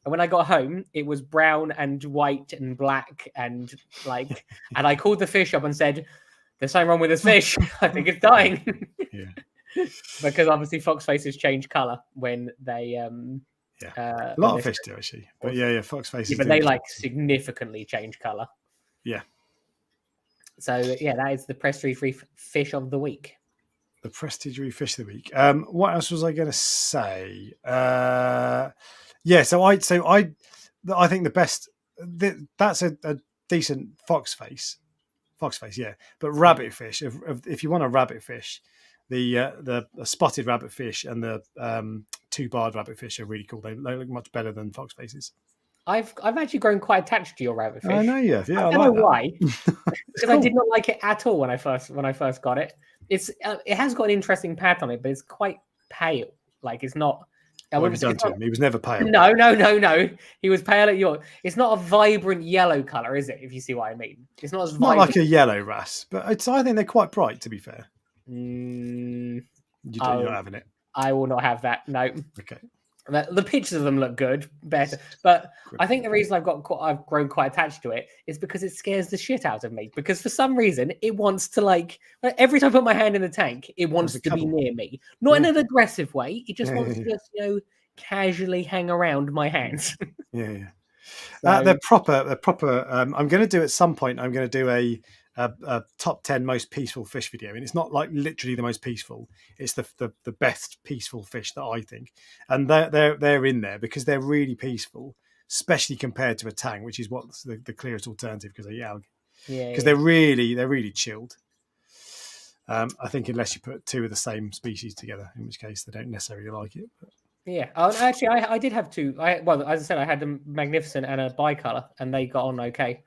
when I got home, it was brown and white and black and and I called the fish up and said, "There's something wrong with this fish. I think it's dying." Yeah. Because obviously fox faces change color when they a lot of fish do actually, but fox faces. Yeah, but they significantly change color. Yeah. So that is the Prestige Reef Fish of the Week. The Prestige Reef Fish of the Week. What else was I going to say? So I think the best. That's a decent fox face, yeah. But rabbit fish, if you want a rabbit fish, the spotted rabbit fish and the 2-barred rabbit fish are really cool. They look much better than fox faces. I've actually grown quite attached to your rabbit fish. I know you have. Yeah, I don't know why. Because cool. I did not like it at all when I first got it. It has got an interesting pat on it, but it's quite pale. It's not. What have you done to him? He was never pale. No. He was pale at yours. It's not a vibrant yellow color, is it? If you see what I mean. It's not as vibrant. Not like a yellow wrasse, but I think they're quite bright. To be fair. You're not having it. I will not have that. No. Okay. The pictures of them look good, better. But I think the reason I've grown quite attached to it is because it scares the shit out of me. Because for some reason, it wants to every time I put my hand in the tank, it wants to be near me. Not in an aggressive way. It just wants to just, casually hang around my hands. Yeah. They're proper. I'm going to do at some point. I'm going to do a top 10 most peaceful fish video, and it's not like literally the most peaceful. It's the best peaceful fish that I think, and they're in there because they're really peaceful, especially compared to a tang, which is what's the clearest alternative because they eat algae. Because they're really chilled. I think unless you put two of the same species together, in which case they don't necessarily like it. But. Yeah, actually, I did have two. Well, as I said, I had a magnificent and a bicolor, and they got on okay.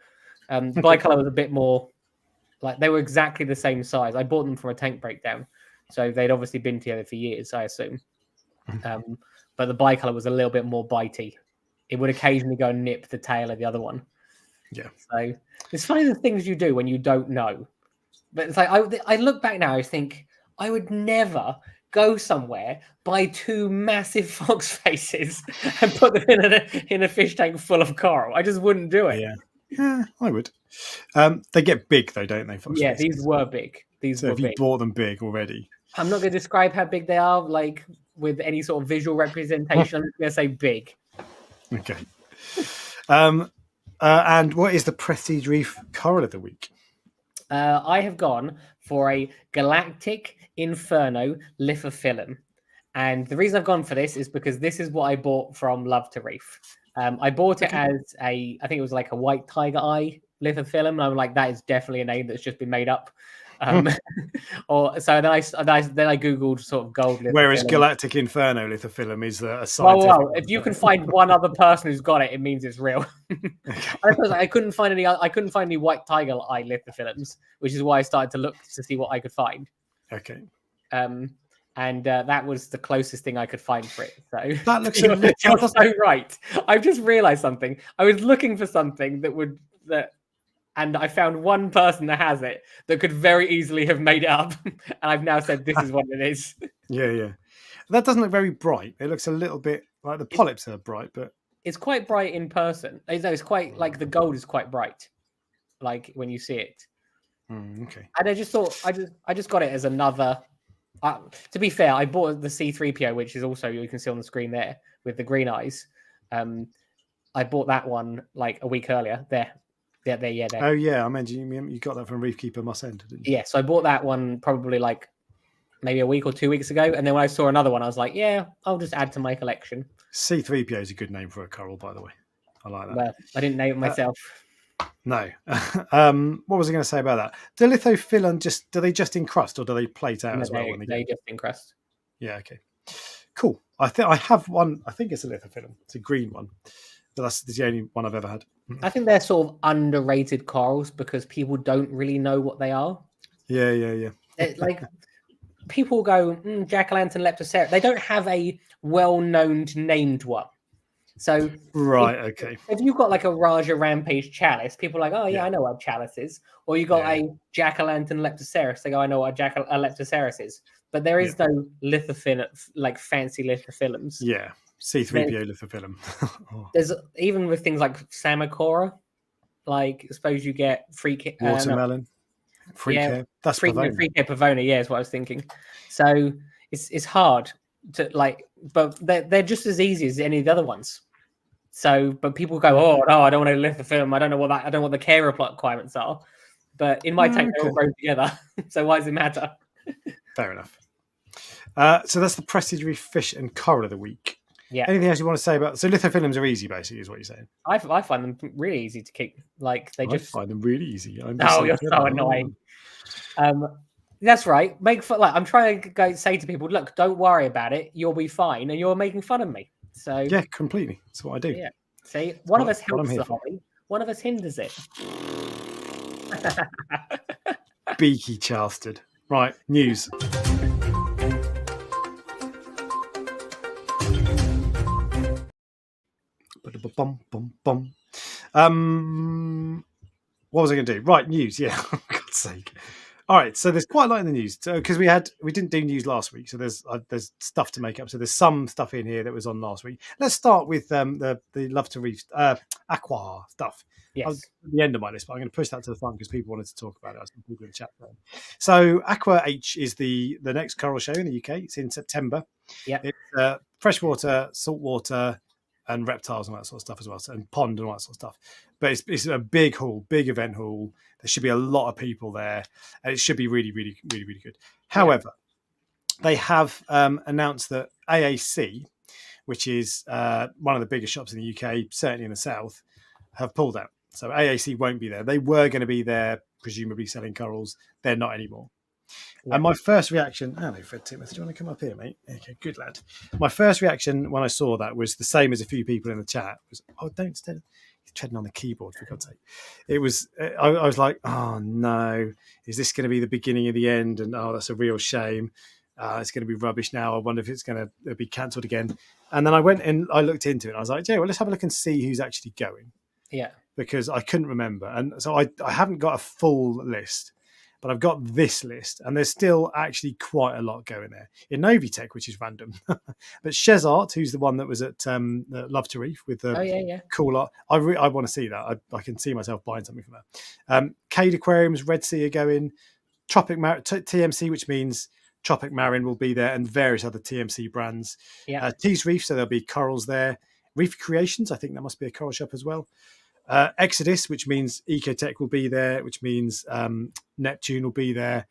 Bicolor was a bit more they were exactly the same size. I bought them from a tank breakdown, so they'd obviously been together for years, I assume. But the bicolor was a little bit more bitey. It would occasionally go and nip the tail of the other one. Yeah. So it's funny the things you do when you don't know. But it's I look back now, I think I would never go somewhere, buy two massive fox faces, and put them in a fish tank full of coral. I just wouldn't do it. Yeah, I would. They get big though, don't they? Fox faces? These were big. If you bought them big already, I'm not going to describe how big they are, with any sort of visual representation. I'm just going to say big. Okay. And what is the Prestige Reef Coral of the week? I have gone for a Galactic Inferno Lithophyllum. And the reason I've gone for this is because this is what I bought from Love to Reef. I bought it as I think it was like a white tiger eye Lithophyllum. And I'm like, that is definitely a name that's just been made up. Then I googled sort of gold Lithophyllum. Whereas Galactic Inferno Lithophyllum is a scientific. Well, if you can find one other person who's got it, it means it's real. I couldn't find any white tiger eye Lithophyllums, which is why I started to look to see what I could find. Okay. And that was the closest thing I could find for it. So that looks you're so right. I've just realized something. I was looking for something and I found one person that has it that could very easily have made it up. And I've now said this is what it is. Yeah. That doesn't look very bright. It looks a little bit like the polyps are bright, but it's quite bright in person. It's quite the gold is quite bright, when you see it. Okay. And I just thought I just got it as another. To be fair, I bought the C3PO, which is also you can see on the screen there with the green eyes. I bought that one a week earlier. There. Oh yeah, I mentioned you got that from Reefkeeper Moss End, didn't you? Yeah, so I bought that one probably maybe a week or 2 weeks ago, and then when I saw another one, I was like, yeah, I'll just add to my collection. C3PO is a good name for a coral, by the way. I like that. Well, I didn't name it myself. No. What was I going to say about that? Do Lithophyllum do they just encrust or do they plate out as well? They just encrust. Yeah. Okay. Cool. I have one. I think it's a Lithophyllum. It's a green one. But that's the only one I've ever had. I think they're sort of underrated corals because people don't really know what they are. Yeah. People go, Jack-o'-lantern Leptoceras. They don't have a well-known named one. So right, okay. If you've got a Raja Rampage chalice, people are like, oh yeah, I know what a chalice is. Or you got a Jack-o'-lantern Leptoceras, they go, I know what a Leptoceras is. But there is no lithophyllum, fancy lithophyllums. Yeah. C3PO Lithophyllum. There's even with things like Samacora, suppose you get watermelon, freak hair. That's Pavonia. Freak hair Pavonia, yeah, is what I was thinking. So it's hard to but they're just as easy as any of the other ones. So, but people go, oh no, I don't want to lithophyllum. I don't know what the care requirements are. But in my tank, they all grow together. So why does it matter? Fair enough. So that's the Prestige Reef Fish and Coral of the week. Yeah. Anything else you want to say about? So lithophyllums are easy, basically, is what you're saying. I find them really easy to keep. I find them really easy. You're so annoying. That's right. Make fun. I'm trying to say to people, look, don't worry about it. You'll be fine, and you're making fun of me. So yeah, completely. That's what I do. Yeah. See, one of us helps the hobby, one of us hinders it. Beaky chastard. Right, news. What was I going to do? Right, news. Yeah, for God's sake. All right, so there's quite a lot in the news because we didn't do news last week, so there's stuff to make up. So there's some stuff in here that was on last week. Let's start with the Love to Reef Aqua stuff. Yes. At the end of my list, but I'm going to push that to the front because people wanted to talk about it. Some people in the chat room. So Aqua H is the next coral show in the UK. It's in September. Yeah, it's freshwater, saltwater, and reptiles and that sort of stuff as well, and pond and all that sort of stuff. But it's a big hall, big event hall. There should be a lot of people there, and it should be really, really, really, really good. However, they have announced that AAC, which is one of the biggest shops in the UK, certainly in the south, have pulled out. So AAC won't be there. They were going to be there, presumably selling corals. They're not anymore. Yeah. And my first reaction, hello, Fred Timothy, do you want to come up here, mate? Okay, good lad. My first reaction when I saw that was the same as a few people in the chat. Was, oh, don't stand. He's treading on the keyboard, for God's sake. It was, I was like, oh no, is this going to be the beginning of the end? And oh, that's a real shame. It's going to be rubbish now. I wonder if it's going to be cancelled again. And then I went and I looked into it. And I was like, well, let's have a look and see who's actually going. Yeah. Because I couldn't remember. And so I haven't got a full list. But I've got this list, and there's still actually quite a lot going there. In Novitech, which is random. But Shezart, who's the one that was at Love to Reef with the cool art, I want to see that. I can see myself buying something from that. Cade Aquariums, Red Sea are going. Tropic TMC, which means Tropic Marin will be there, and various other TMC brands. Yeah. Tees Reef, so there'll be corals there. Reef Creations, I think that must be a coral shop as well. Exodus, which means Ecotech will be there, which means Neptune will be there.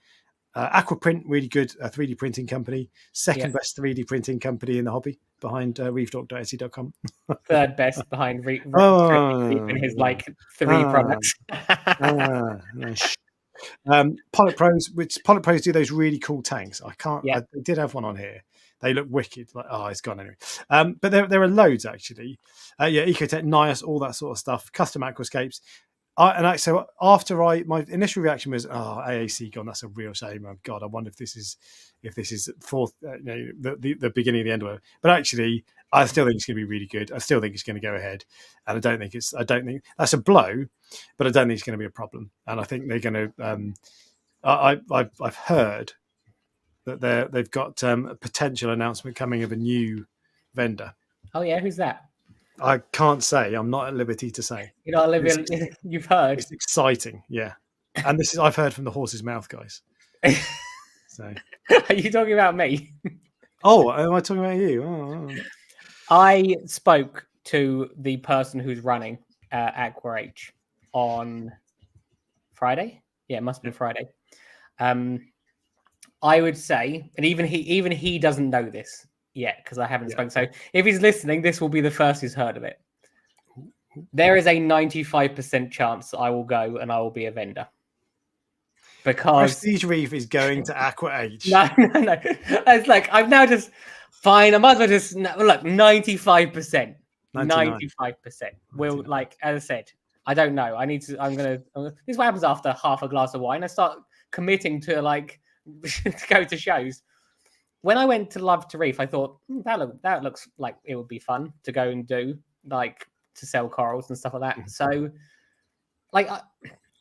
Aqua Print, really good 3D printing company. Second best 3D printing company in the hobby, behind reefdork.etsy.com. Third best behind Reef in his like 3 products. Polyp Pros do those really cool tanks. I did have one on here. They look wicked. Like, oh, it's gone anyway. But there are loads actually. Ecotech, Nias, all that sort of stuff. Custom aquascapes. So after my initial reaction was, oh, AAC gone. That's a real shame. Oh, God, I wonder if this is fourth, the beginning of the end of it. But actually, I still think it's going to be really good. I still think it's going to go ahead, and I don't think that's a blow, but I don't think it's going to be a problem. And I think they're going to. I've heard that they've got a potential announcement coming of a new vendor. Oh yeah, who's that? I can't say. I'm not at liberty to say. You're not at liberty. You've heard. It's exciting, yeah. And this is I've heard from the horse's mouth, guys. So, are you talking about me? Oh, am I talking about you? Oh. I spoke to the person who's running Aqua H on Friday. Yeah, it must have been Friday. I would say, and even he doesn't know this yet because I haven't spoken. So if he's listening, this will be the first he's heard of it. There is a 95% chance I will go and I will be a vendor. Because Prestige Reef is going to Aqua H. No. It's like I've now just fine. I might as well just look 95%. 95%. Will like as I said, I don't know. I need to. This is what happens after half a glass of wine. I start committing to like to go to shows. When I went to Love to Reef, I thought that looks like it would be fun to go and do, like to sell corals and stuff like that. So, like,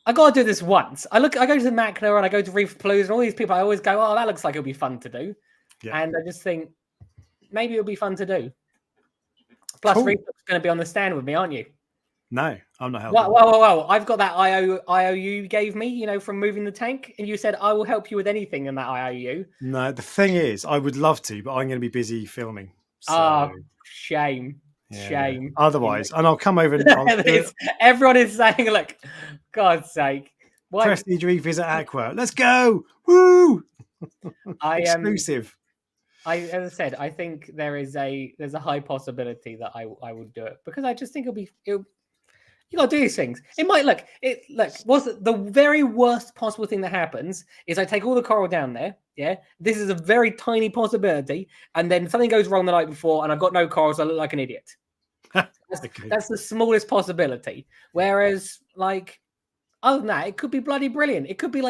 I got to do this once. I go to the Macna and I go to Reef Blues and all these people. I always go, oh, that looks like it'll be fun to do, and I just think maybe it'll be fun to do. Plus, cool. Reefbot's going to be on the stand with me, aren't you? No, I'm not helping. Well, I've got that IOU you gave me, from moving the tank, and you said I will help you with anything in that IOU. No, the thing is, I would love to, but I'm going to be busy filming. So... Oh, shame. Yeah. Shame. Otherwise, and I'll come over and everyone is saying, look, God's sake. Prestige Reef is at Aqua. Let's go. Woo! Exclusive. As I said, I think there's a high possibility that I would do it because I just think you got to do these things. It might what's the very worst possible thing that happens is I take all the coral down there. Yeah, this is a very tiny possibility, and then something goes wrong the night before, and I've got no corals. So I look like an idiot. That's the smallest possibility. Whereas, other than that, it could be bloody brilliant. It could be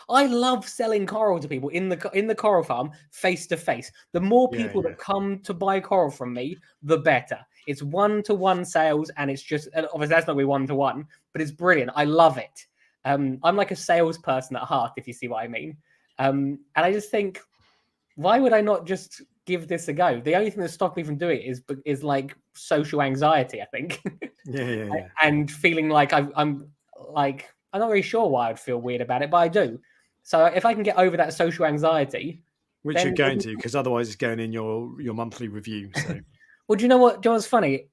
I love selling coral to people in the coral farm face to face. The more people that come to buy coral from me, the better. It's 1-to-1 sales, and it's just obviously that's not going to be 1-to-1, but it's brilliant. I love it. I'm like a salesperson at heart, if you see what I mean. And I just think, why would I not just give this a go? The only thing that stopped me from doing it is like social anxiety, I think. Yeah. And feeling like I'm like, I'm not really sure why I'd feel weird about it, but I do. So if I can get over that social anxiety, which you're going to, because otherwise it's going in your monthly review. So, well, do you know what's funny?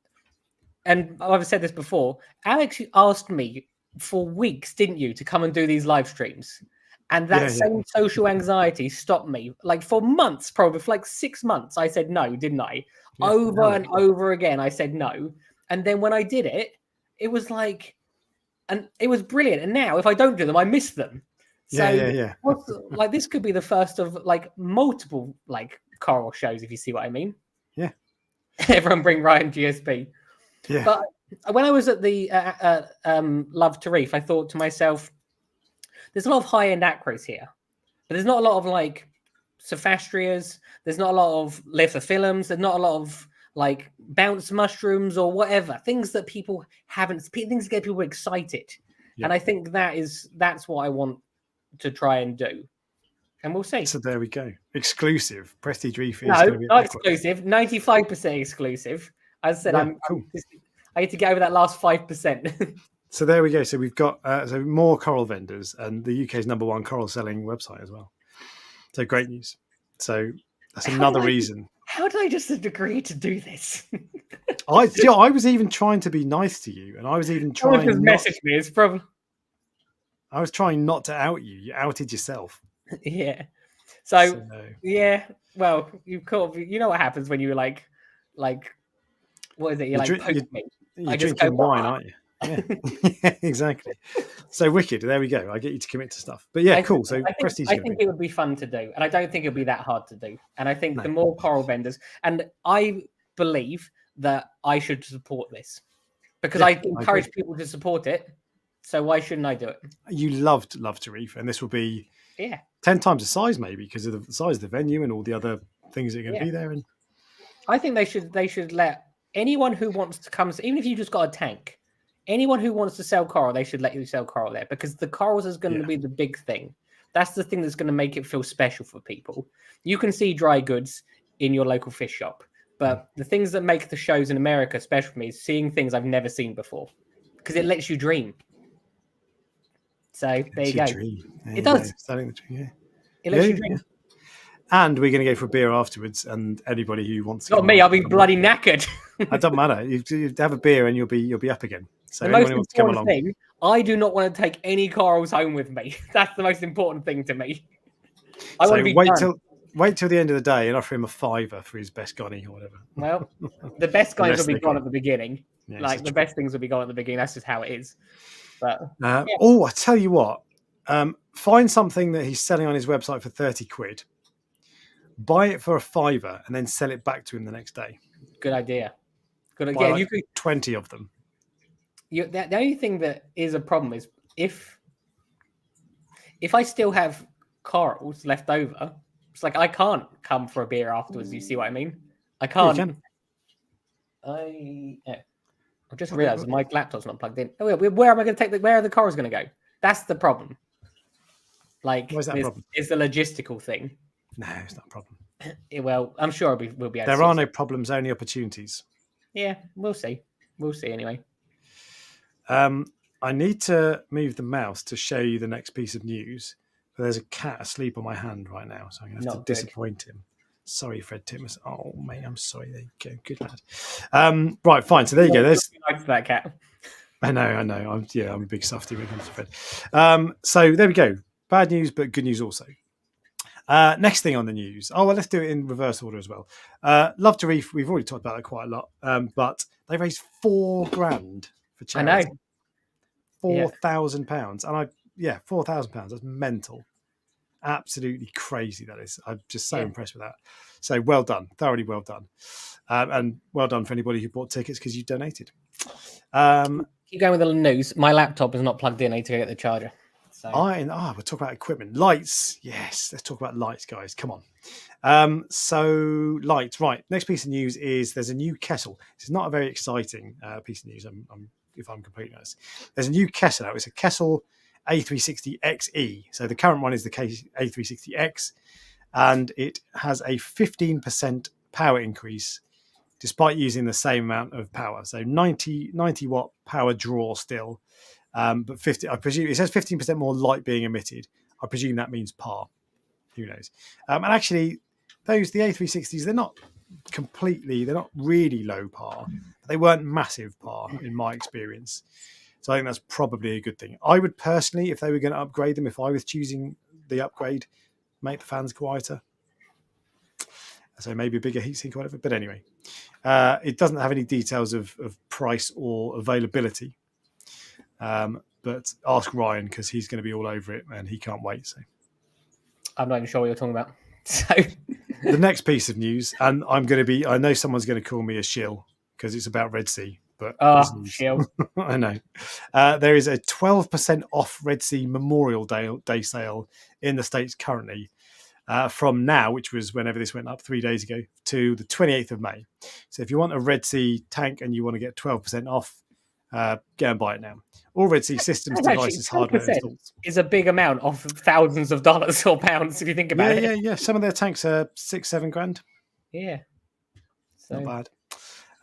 And I've said this before. Alex asked me for weeks, didn't you, to come and do these live streams? And that same social anxiety stopped me, like for months, probably for like 6 months. I said no, didn't I? Yeah, over and over again, I said no. And then when I did it, it was like, and it was brilliant. And now, if I don't do them, I miss them. So, yeah. Like this could be the first of like multiple like coral shows, if you see what I mean. Yeah. Everyone bring Ryan GSP. Yeah. But when I was at the Love to Reef, I thought to myself, there's a lot of high-end acros here, but there's not a lot of like Sophastrias. There's not a lot of lithophyllums. There's not a lot of like bounce mushrooms or whatever, things that people haven't, things that get people excited. Yeah. And I think that's what I want to try and do. And we'll see. So there we go. Exclusive. Prestige Reef is no, not exclusive. 95% exclusive. As I said, I need to get over that last 5%. So there we go. So we've got more coral vendors and the UK's #1 coral selling website as well. So great news. So that's another reason. How did I just agree to do this? I was even trying to be nice to you, and I was even trying. Just message me. It's probably. I was trying not to out you. You outed yourself. Yeah. So yeah. Well, you know what happens when you like, what is it? You're drinking wine, aren't you? Yeah. Yeah, exactly. So wicked. There we go. I get you to commit to stuff. But yeah, cool. So I think it would be fun to do, and I don't think it would be that hard to do. And I think the more coral vendors, and I believe that I should support this because I encourage people to support it. So why shouldn't I do it? You Love to Reef, and this will be 10 times the size, maybe because of the size of the venue and all the other things that are going to be there. And I think they should let anyone who wants to come, even if you just got a tank. Anyone who wants to sell coral, they should let you sell coral there because the corals is going to be the big thing. That's the thing that's going to make it feel special for people. You can see dry goods in your local fish shop, but the things that make the shows in America special for me is seeing things I've never seen before because it lets you dream. So there you go. It does. It lets you dream. And we're going to go for a beer afterwards. And anybody who wants to, not me, I'll be bloody knackered. It doesn't matter. You have a beer and you'll be up again. So the most important thing, I do not want to take any corals home with me. That's the most important thing to me. I want to be wait till the end of the day and offer him a $5 for his best gonny or whatever. Well, the best guys will be gone at the beginning. Yeah, the best things will be gone at the beginning. That's just how it is. But I tell you what, find something that he's selling on his website for 30 quid, buy it for a $5 and then sell it back to him the next day. Good idea. Good idea. Like you could 20 of them. The only thing that is a problem is if I still have corals left over, it's like I can't come for a beer afterwards. You see what I mean? I can't. Yeah, I just realised my laptop's not plugged in. Oh, where am I going to take where are the corals going to go? That's the problem. Like, why is that a problem? It's the logistical thing. No, it's not a problem. Well, I'm sure we'll be able to. There are no problems, only opportunities. Yeah, we'll see. We'll see anyway. I need to move the mouse to show you the next piece of news. But there's a cat asleep on my hand right now, so I'm going to have to disappoint him. Sorry, Fred Timmis. Oh, mate, I'm sorry. There you go. Good lad. Right, fine. So there you go. There's that cat. I know. I'm a big softie when it comes to Fred. So there we go. Bad news, but good news also. Next thing on the news. Oh, well, let's do it in reverse order as well. Love to Reef. We've already talked about that quite a lot. But they raised $4,000 for charity. I know. £4,000. And £4,000. That's mental. Absolutely crazy, that is. I'm just so impressed with that. So well done. Thoroughly well done. And well done for anybody who bought tickets because you donated. Keep going with the news. My laptop is not plugged in. I need to go get the charger. So. We'll talk about equipment. Lights. Yes, let's talk about lights, guys. Come on. So lights. Right. Next piece of news is there's a new kettle. This is not a very exciting piece of news. If I'm completely honest. There's a new kettle out. It's a kettle A360XE. So the current one is the A360X, and it has a 15% power increase despite using the same amount of power. So 90 watt power draw still, but 50. I presume it says 15% more light being emitted. I presume that means par. Who knows? And actually, the A360s, they're not really low par. They weren't massive par in my experience. So I think that's probably a good thing. I would personally, if they were going to upgrade them, if I was choosing the upgrade, make the fans quieter. So maybe a bigger heatsink or whatever. But anyway, it doesn't have any details of price or availability. But ask Ryan, because he's going to be all over it and he can't wait. So I'm not even sure what you're talking about. So the next piece of news, and I know someone's going to call me a shill because it's about Red Sea, but shill. I know. There is a 12% off Red Sea Memorial Day sale in the States currently, from now, which was whenever this went up 3 days ago, to the 28th of May. So if you want a Red Sea tank and you want to get 12% off, go and buy it now. All Red Sea systems, devices, hardware installs. Is a big amount of thousands of dollars or pounds if you think about it. Yeah. Some of their tanks are $6-7 grand. Yeah, so not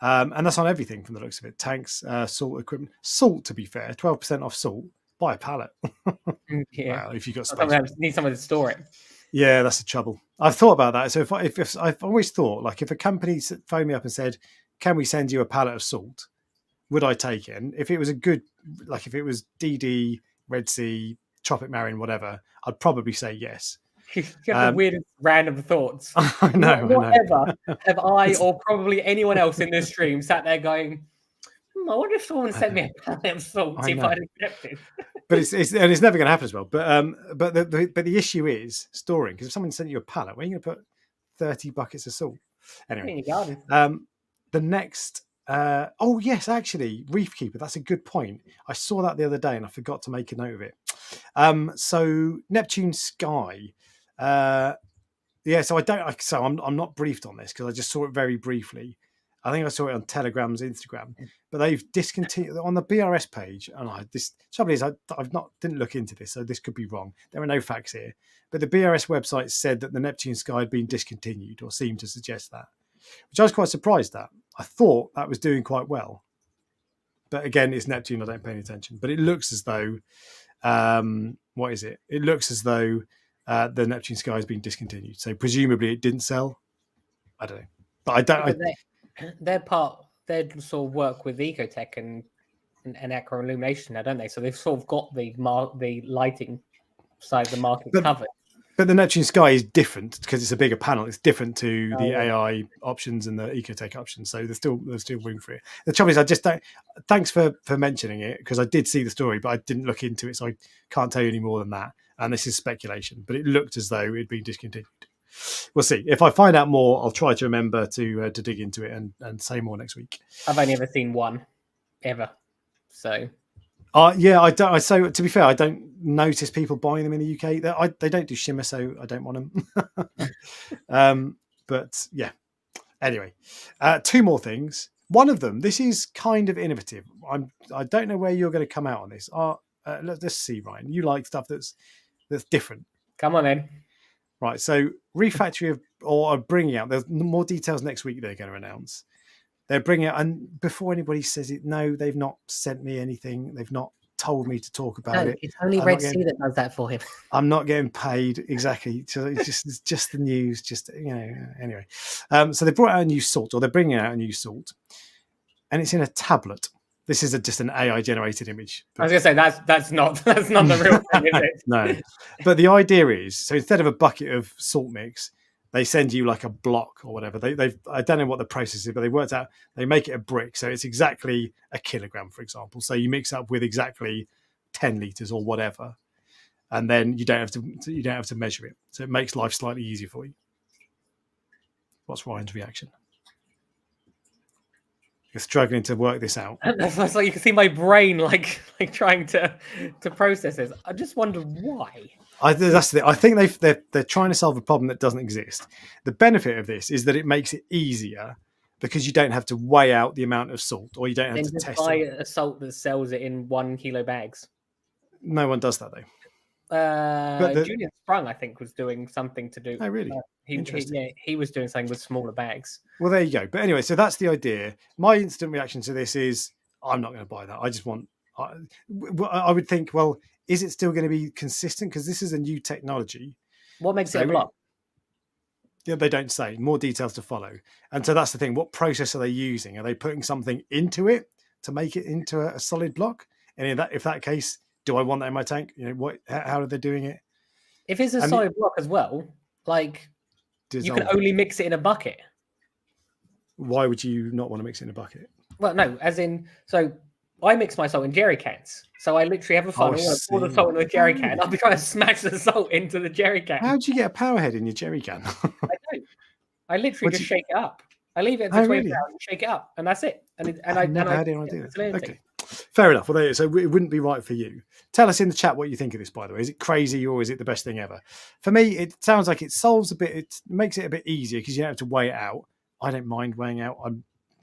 bad. And that's on everything from the looks of it. Tanks, salt equipment. Salt, to be fair, 12% off salt. Buy a pallet. Yeah. Wow, if you've got space. Need someone to store it. Yeah, that's the trouble. I've thought about that. So if I've always thought, like, if a company phoned me up and said, "Can we send you a pallet of salt?" would I take it? And if it was a good, like if it was DD, Red Sea, Tropic Marine, whatever, I'd probably say yes. You have the weirdest random thoughts. I know. Whatever have I or probably anyone else in this stream sat there going, I wonder if someone sent me a pallet of salt if I'd accepted. But it's never going to happen as well. But the issue is storing, because if someone sent you a pallet, where are you going to put 30 buckets of salt? Anyway, in your garden. The next. Yes, actually, Reef Keeper. That's a good point. I saw that the other day and I forgot to make a note of it. So Neptune Sky. So I'm not briefed on this because I just saw it very briefly. I think I saw it on Telegram's Instagram, but they've discontinued on the BRS page. And trouble is, didn't look into this, so this could be wrong. There are no facts here, but the BRS website said that the Neptune Sky had been discontinued, or seemed to suggest that, which I was quite surprised at. I thought that was doing quite well, but again, it's Neptune. I don't pay any attention. But it looks as though, what is it? It looks as though the Neptune Sky has been discontinued. So presumably it didn't sell. I don't know, but I don't. They sort of work with Ecotech and Aqua Illumination now, don't they? So they've sort of got the lighting side of the market covered. But the Neptune Sky is different because it's a bigger panel. It's different to the AI options and the Ecotech options. So there's still room for it. The trouble is, I just don't. Thanks for mentioning it, because I did see the story, but I didn't look into it, so I can't tell you any more than that. And this is speculation, but it looked as though it'd been discontinued. We'll see. If I find out more, I'll try to remember to dig into it and say more next week. I've only ever seen one, ever. So. I don't. So to be fair, I don't notice people buying them in the UK. They don't do shimmer, so I don't want them. But yeah. Anyway, two more things. One of them, this is kind of innovative. I don't know where you're going to come out on this. Let's see, Ryan. You like stuff that's different. Come on in. Right. So Reef Factory are bringing out. There's more details next week. They're going to announce. They're bringing out, and before anybody says it, no, they've not sent me anything. They've not told me to talk about it. It's only Red Sea that does that for him. I'm not getting paid exactly. So it's just the news. Anyway. So they brought out a new salt, or they're bringing out a new salt, and it's in a tablet. This is just an AI generated image. I was going to say that's not the real thing, is it? No, but the idea is, so instead of a bucket of salt mix, they send you like a block or whatever. I don't know what the process is, but they worked out, they make it a brick. So it's exactly a kilogram, for example. So you mix up with exactly 10 liters or whatever. And then you don't have to measure it. So it makes life slightly easier for you. What's Ryan's reaction? You're struggling to work this out. It's like you can see my brain like trying to process this. I just wonder why. That's the thing. I think they're trying to solve a problem that doesn't exist. The benefit of this is that it makes it easier because you don't have to weigh out the amount of salt, or you don't have to test buy it. a salt that sells it in 1 kilo bags. No one does that though. Julian Sprung, I think, was doing something to do. Oh, really? He was doing something with smaller bags. Well, there you go. But anyway, so that's the idea. My instant reaction to this is, I'm not going to buy that. I just want. I would think, well, is it still going to be consistent? Because this is a new technology. What makes it a block? Yeah, they don't say. More details to follow. And so that's the thing. What process are they using? Are they putting something into it to make it into a solid block? And if that case, do I want that in my tank? How are they doing it? If it's a solid block as well, like you can only mix it in a bucket. Why would you not want to mix it in a bucket? Well, no, as in, so I mix my salt in jerry cans. So I literally have a funnel, I pour the salt in a jerry can. I'll be trying to smash the salt into the jerry can. How do you get a power head in your jerry can? I don't. I literally just shake it up. I leave it for 20 hours and shake it up, and that's it. I never had anyone do that. Okay, fair enough. Well, so it wouldn't be right for you. Tell us in the chat what you think of this, by the way. Is it crazy or is it the best thing ever? For me, it sounds like it solves a bit. It makes it a bit easier because you don't have to weigh it out. I don't mind weighing out. I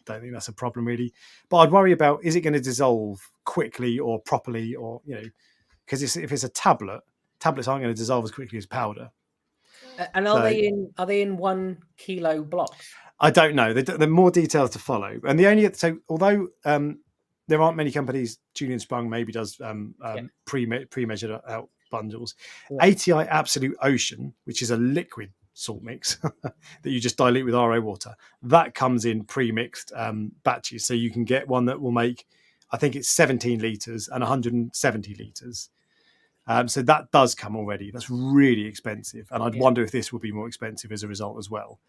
don't think that's a problem really. But I'd worry about, is it going to dissolve quickly or properly, or because if it's a tablet, tablets aren't going to dissolve as quickly as powder. And are they in 1 kilo blocks? I don't know. There are more details to follow. And although there aren't many companies, Julian Sprung maybe does pre-measured out bundles. Yeah. ATI Absolute Ocean, which is a liquid salt mix that you just dilute with RO water, that comes in pre-mixed batches. So you can get one that will make, I think it's 17 litres and 170 litres. So that does come already. That's really expensive. And I'd wonder if this will be more expensive as a result as well.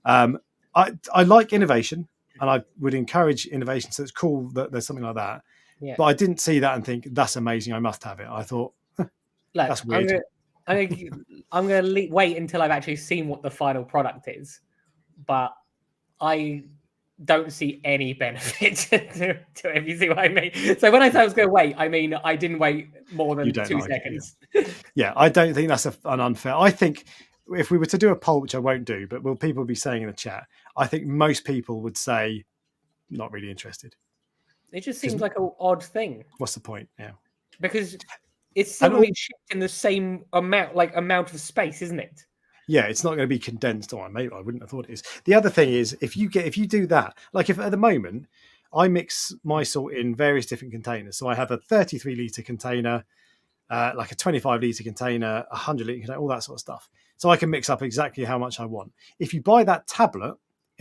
I like innovation and I would encourage innovation. So it's cool that there's something like that. Yeah. But I didn't see that and think, that's amazing, I must have it. I thought, that's weird. I'm going to wait until I've actually seen what the final product is. But I don't see any benefit to it, if you see what I mean. So when I say I was going to wait, I mean I didn't wait more than 2 seconds. Yeah, I don't think that's an unfair. I think if we were to do a poll, which I won't do, but will people be saying in the chat, I think most people would say not really interested. It just seems like an odd thing. What's the point? Yeah. Because it's still being shipped in the same amount of space, isn't it? Yeah, it's not going to be condensed. Maybe I wouldn't have thought it is. The other thing is, if you do that, like if at the moment I mix my salt in various different containers, so I have a 33 litre container, like a 25 litre container, 100 litre container, all that sort of stuff. So I can mix up exactly how much I want. If you buy that tablet,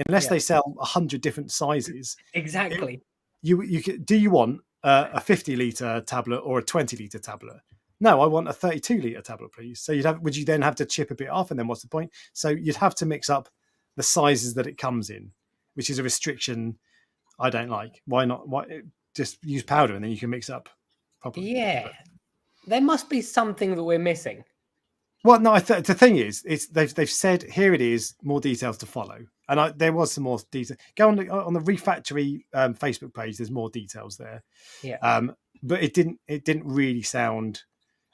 unless they sell 100 different sizes, exactly, do you want a 50 litre tablet or a 20 litre tablet? No, I want a 32 litre tablet, please. So would you then have to chip a bit off, and then what's the point? So you'd have to mix up the sizes that it comes in, which is a restriction I don't like. Why not? Why just use powder and then you can mix up properly? Yeah, there must be something that we're missing. Well, no, the thing is, they've said here it is, more details to follow, and there was some more detail. Go on the Reef Factory Facebook page. There's more details there. Yeah. But it didn't really sound.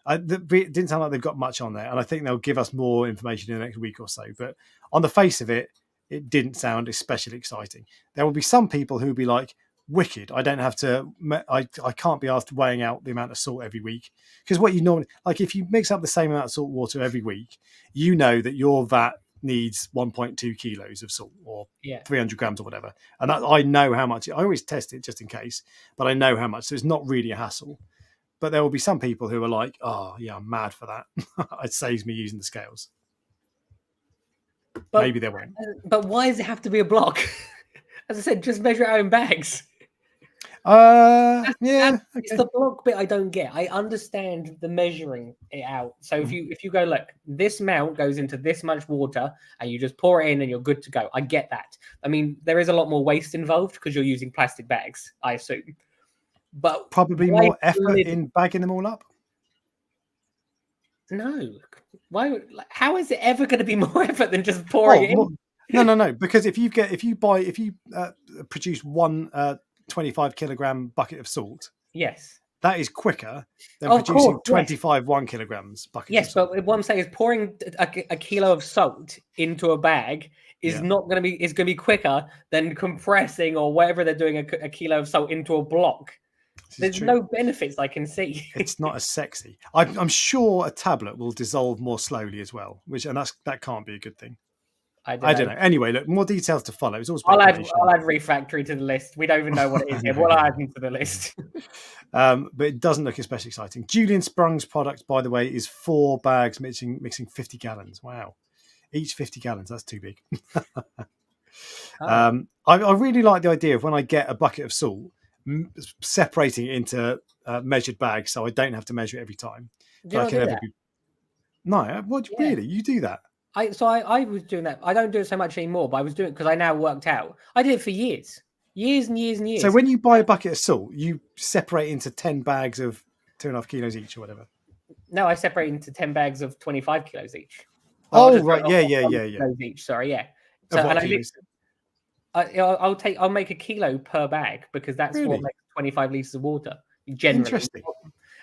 It didn't sound like they've got much on there, and I think they'll give us more information in the next week or so. But on the face of it, it didn't sound especially exciting. There will be some people who will be like, wicked, I don't have to, I can't be asked weighing out the amount of salt every week. Because what you normally, like if you mix up the same amount of salt water every week, you know that your vat needs 1.2 kilos of salt or 300 grams or whatever. And that, I know how much, I always test it just in case, but I know how much. So it's not really a hassle. But there will be some people who are like, oh, yeah, I'm mad for that. It saves me using the scales. But, maybe they won't. But why does it have to be a block? As I said, just measure it out in bags. It's the block bit I don't get. I understand the measuring it out. So if you go, look, this amount goes into this much water and you just pour it in and you're good to go. I get that. I mean, there is a lot more waste involved because you're using plastic bags, I assume. But probably more effort in bagging them all up. No. Why? How is it ever going to be more effort than just pouring it in? No. Because if you produce one 25 kilogram bucket of salt, yes, that is quicker than producing 25 1 kilograms buckets. Yes, but what I'm saying is pouring a kilo of salt into a bag is not going to be. It's going to be quicker than compressing or whatever they're doing a kilo of salt into a block. There's no benefits I can see. It's not as sexy. I'm sure a tablet will dissolve more slowly as well, and that can't be a good thing. I don't know. Anyway, look, more details to follow. It's all speculation. I'll add Refactory to the list. We don't even know what it is yet. We'll add them to the list. But it doesn't look especially exciting. Julian Sprung's product, by the way, is 4 bags mixing 50 gallons. Wow. Each 50 gallons. That's too big. I really like the idea of when I get a bucket of salt, separating it into measured bags so I don't have to measure it every time. Do you do that? No, what really? You do that? I was doing that. I don't do it so much anymore, but I was doing it because I now worked out. I did it for years and years and years. So when you buy a bucket of salt, you separate into 10 bags of 2.5 kilos each or whatever? No, I separate into 10 bags of 25 kilos each. Oh, right. Yeah. Each, sorry, yeah. So, I'll make a kilo per bag because that's what makes 25 litres of water generally. Interesting.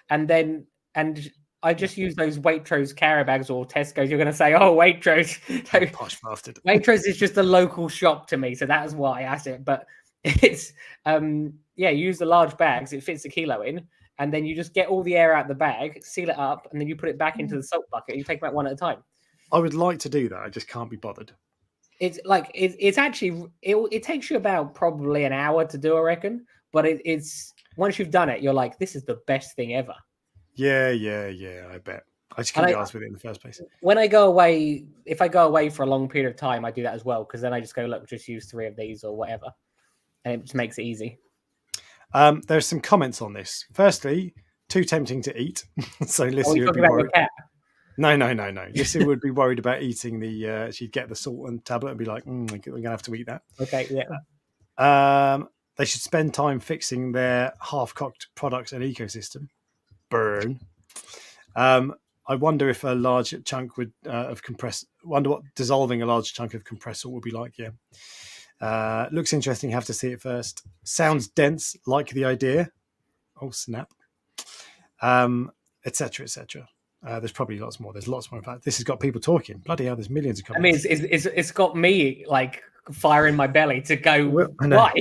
And I just use those Waitrose carrier bags or Tesco's. You're going to say, oh, Waitrose. Posh bastard. Waitrose is just a local shop to me, so that's why I said it. But it's, you use the large bags. It fits a kilo in, and then you just get all the air out the bag, seal it up, and then you put it back into the salt bucket. You take them out one at a time. I would like to do that. I just can't be bothered. It's like it's actually it takes you about probably an hour to do, I reckon. But it's once you've done it, you're like, this is the best thing ever. Yeah. I bet. I just couldn't be asked with it in the first place. When I go away, if I go away for a long period of time, I do that as well because then I just go, look, just use 3 of these or whatever, and it just makes it easy. There's some comments on this. Firstly, too tempting to eat. So Lissy would be worried. No. Lissy would be worried about eating the. She'd get the salt and tablet and be like, "We're gonna have to eat that." Okay, yeah. They should spend time fixing their half-cocked products and ecosystem. Burn. I wonder if a large chunk of compressed. Wonder what dissolving a large chunk of compressed salt would be like. Yeah. Looks interesting. Have to see it first. Sounds dense. Like the idea. Oh snap. Etc. There's probably lots more. There's lots more. In fact, this has got people talking. Bloody hell! There's millions of comments. I mean, it's got me like fire in my belly to go. Why?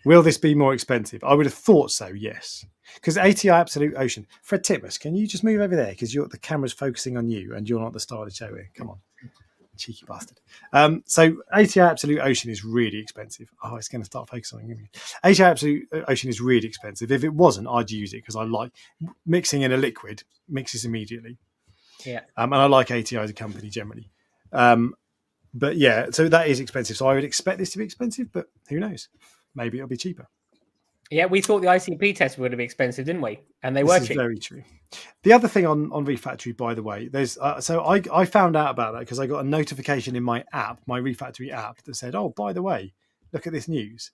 Will this be more expensive? I would have thought so. Yes, because ATI Absolute Ocean. Fred Titmus, can you just move over there because the camera's focusing on you and you're not the star of the show here. Come on, cheeky bastard. So ATI Absolute Ocean is really expensive. Oh, it's going to start focusing on me. ATI Absolute Ocean is really expensive. If it wasn't, I'd use it because I like mixing in a liquid. Mixes immediately. Yeah. And I like ATI as a company generally. But yeah, so that is expensive. So I would expect this to be expensive, but who knows? Maybe it'll be cheaper. Yeah, we thought the ICP test would be expensive, didn't we? And they were cheap. Very true. The other thing on Refactory, by the way, there's so I found out about that because I got a notification in my app, my Refactory app, that said, "Oh, by the way, look at this news."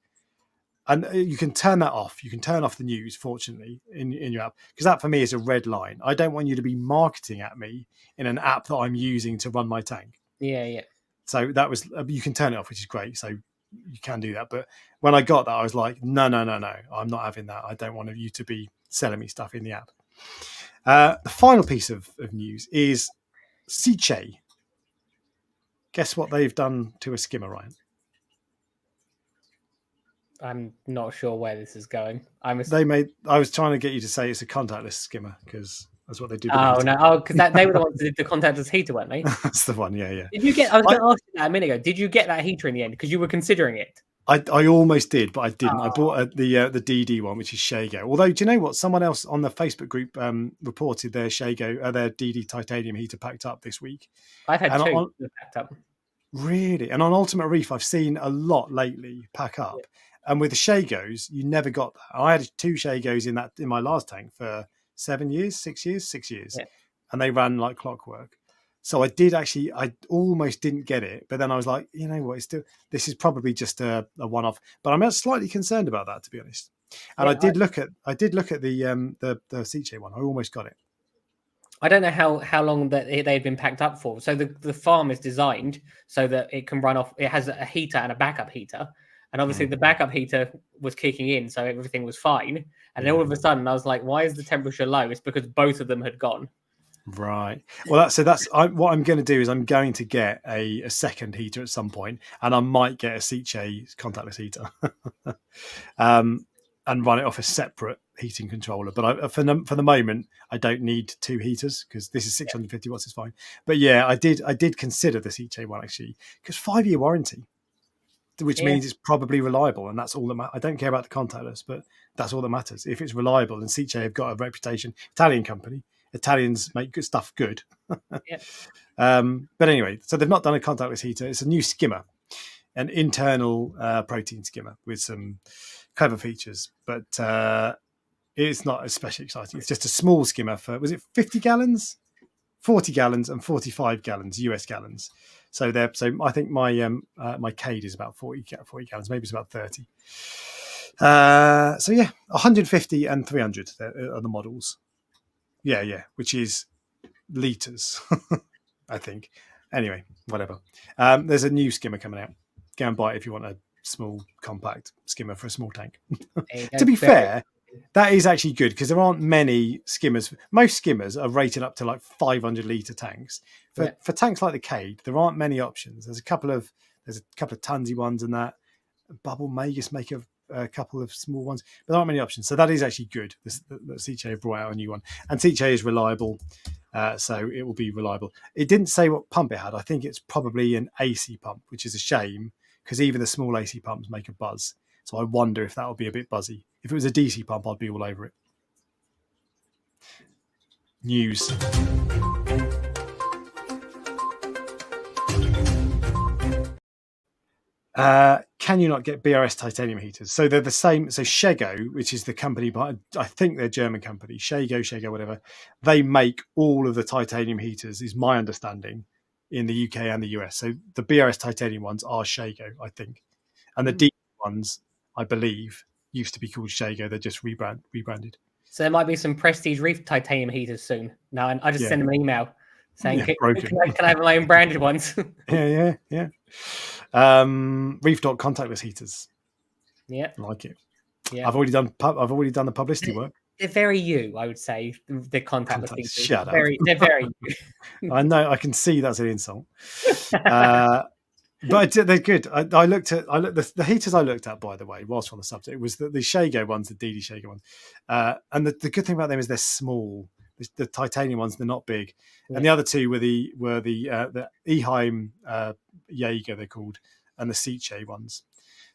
And you can turn that off. You can turn off the news, fortunately, in your app, because that for me is a red line. I don't want you to be marketing at me in an app that I'm using to run my tank. Yeah. So that was, you can turn it off, which is great. So you can do that. But when I got that, I was like, no. I'm not having that. I don't want you to be selling me stuff in the app. The final piece of news is Siche. Guess what they've done to a skimmer, Ryan? I'm not sure where this is going. I was trying to get you to say it's a contactless skimmer because that's what they do. Oh no! Oh, because they were the ones that did the contactless heater, weren't they? That's the one. Yeah. Did you get? I was going to ask you that a minute ago. Did you get that heater in the end? Because you were considering it. I almost did, but I didn't. I bought the DD one, which is Shago. Although, do you know what? Someone else on the Facebook group reported their Shago, their DD titanium heater packed up this week. I've had 2 packed up. Really? And on Ultimate Reef, I've seen a lot lately pack up. Yeah. And with the Shagos, you never got that. I had 2 Shagos in my last tank for 6 years. Yeah. And they ran like clockwork. So I almost didn't get it. But then I was like, you know what, this is probably just a one-off. But I'm slightly concerned about that, to be honest. And I did look at the Siche one. I almost got it. I don't know how long that they've been packed up for. So the farm is designed so that it can run off. It has a heater and a backup heater. And obviously the backup heater was kicking in, so everything was fine. And then all of a sudden I was like, why is the temperature low? It's because both of them had gone. Right. Well, what I'm going to do is I'm going to get a second heater at some point, and I might get a Siche contactless heater. and run it off a separate heating controller. But for the moment, I don't need 2 heaters because this is 650 watts is fine. But yeah, I did consider the Seache one actually because 5-year warranty, which means it's probably reliable, and that's all that matters. I don't care about the contactless, but that's all that matters. If it's reliable, and Seache have got a reputation, Italian company, Italians make good stuff good. But anyway, so they've not done a contactless heater. It's a new skimmer, an internal protein skimmer with some clever features, but it's not especially exciting. It's just a small skimmer for, was it 50 gallons, 40 gallons, and 45 gallons US gallons. So I think my Cade is about 40 gallons, maybe it's about 30. So yeah, 150 and 300 are the models. Yeah, which is liters, I think. Anyway, whatever. There's a new skimmer coming out. Go and buy it if you want a small, compact skimmer for a small tank. To be fair, that is actually good because there aren't many skimmers. Most skimmers are rated up to like 500 litre tanks. For tanks like the Cade, there aren't many options. There's a couple of tonsy ones and that. Bubble may just make a couple of small ones, but there aren't many options. So that is actually good. The Seache have brought out a new one, and Seache is reliable, so it will be reliable. It didn't say what pump it had. I think it's probably an AC pump, which is a shame because even the small AC pumps make a buzz. So I wonder if that will be a bit buzzy. If it was a DC pump, I'd be all over it. News. Can you not get BRS titanium heaters? So they're the same. So Shego, which is the company, but I think they're a German company, Shego, whatever. They make all of the titanium heaters, is my understanding, in the UK and the US. So the BRS titanium ones are Shego, I think. And the D ones, I believe, used to be called Shego. They're just rebranded. So there might be some Prestige Reef titanium heaters soon. Now, I just send them an email saying, can I have my own branded ones? Yeah. Reef Dork contactless heaters. Yeah, I like it. Yeah, I've already done the publicity work. They're very you, I would say. The contactless heaters. Shut up. They're very you. I know. I can see that's an insult. But they're good. I looked at the heaters I looked at, by the way, whilst on the subject, was the Shego ones, the DD Shego ones. And the good thing about them is they're small. The titanium ones, they're not big. And the other two were the Eheim Jaeger, they're called, and the Seache ones.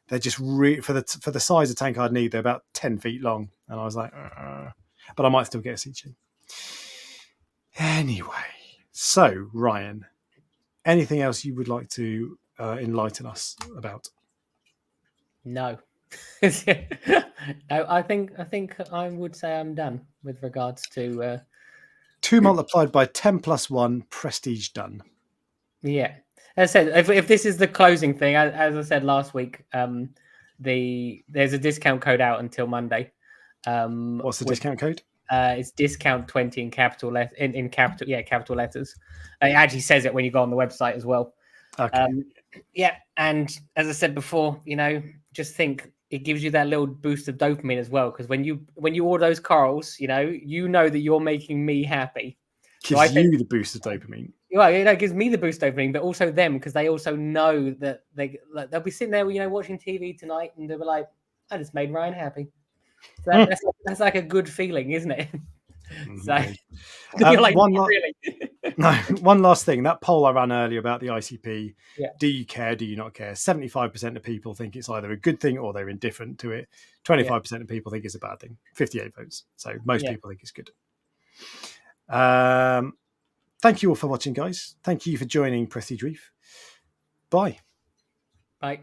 They're just for the size of tank I'd need, they're about 10 feet long. And I was like, but I might still get a Seache. Anyway, so Ryan, anything else you would like to enlighten us about? No. No, I think I would say I'm done with regards to 2 multiplied by 10 plus 1 prestige done. Yeah, as I said, if this is the closing thing, as I said last week, there's a discount code out until Monday. What's the discount code? It's discount 20 in capital letters. Capital letters. It actually says it when you go on the website as well. Okay. And as I said before, just think it gives you that little boost of dopamine as well, because when you order those corals, you know that you're making me happy. Gives you the boost of dopamine. Well, it gives me the boost of dopamine, but also them, because they also know that they'll be sitting there, watching TV tonight, and they'll be like, "I just made Ryan happy." So that's like a good feeling, isn't it? So you're like, one last thing. That poll I ran earlier about the ICP. Do you care? Do you not care? 75% of people think it's either a good thing or they're indifferent to it. 25% of people think it's a bad thing. 58 votes. So most people think it's good. Thank you all for watching, guys. Thank you for joining Prestige Reef. Bye. Bye.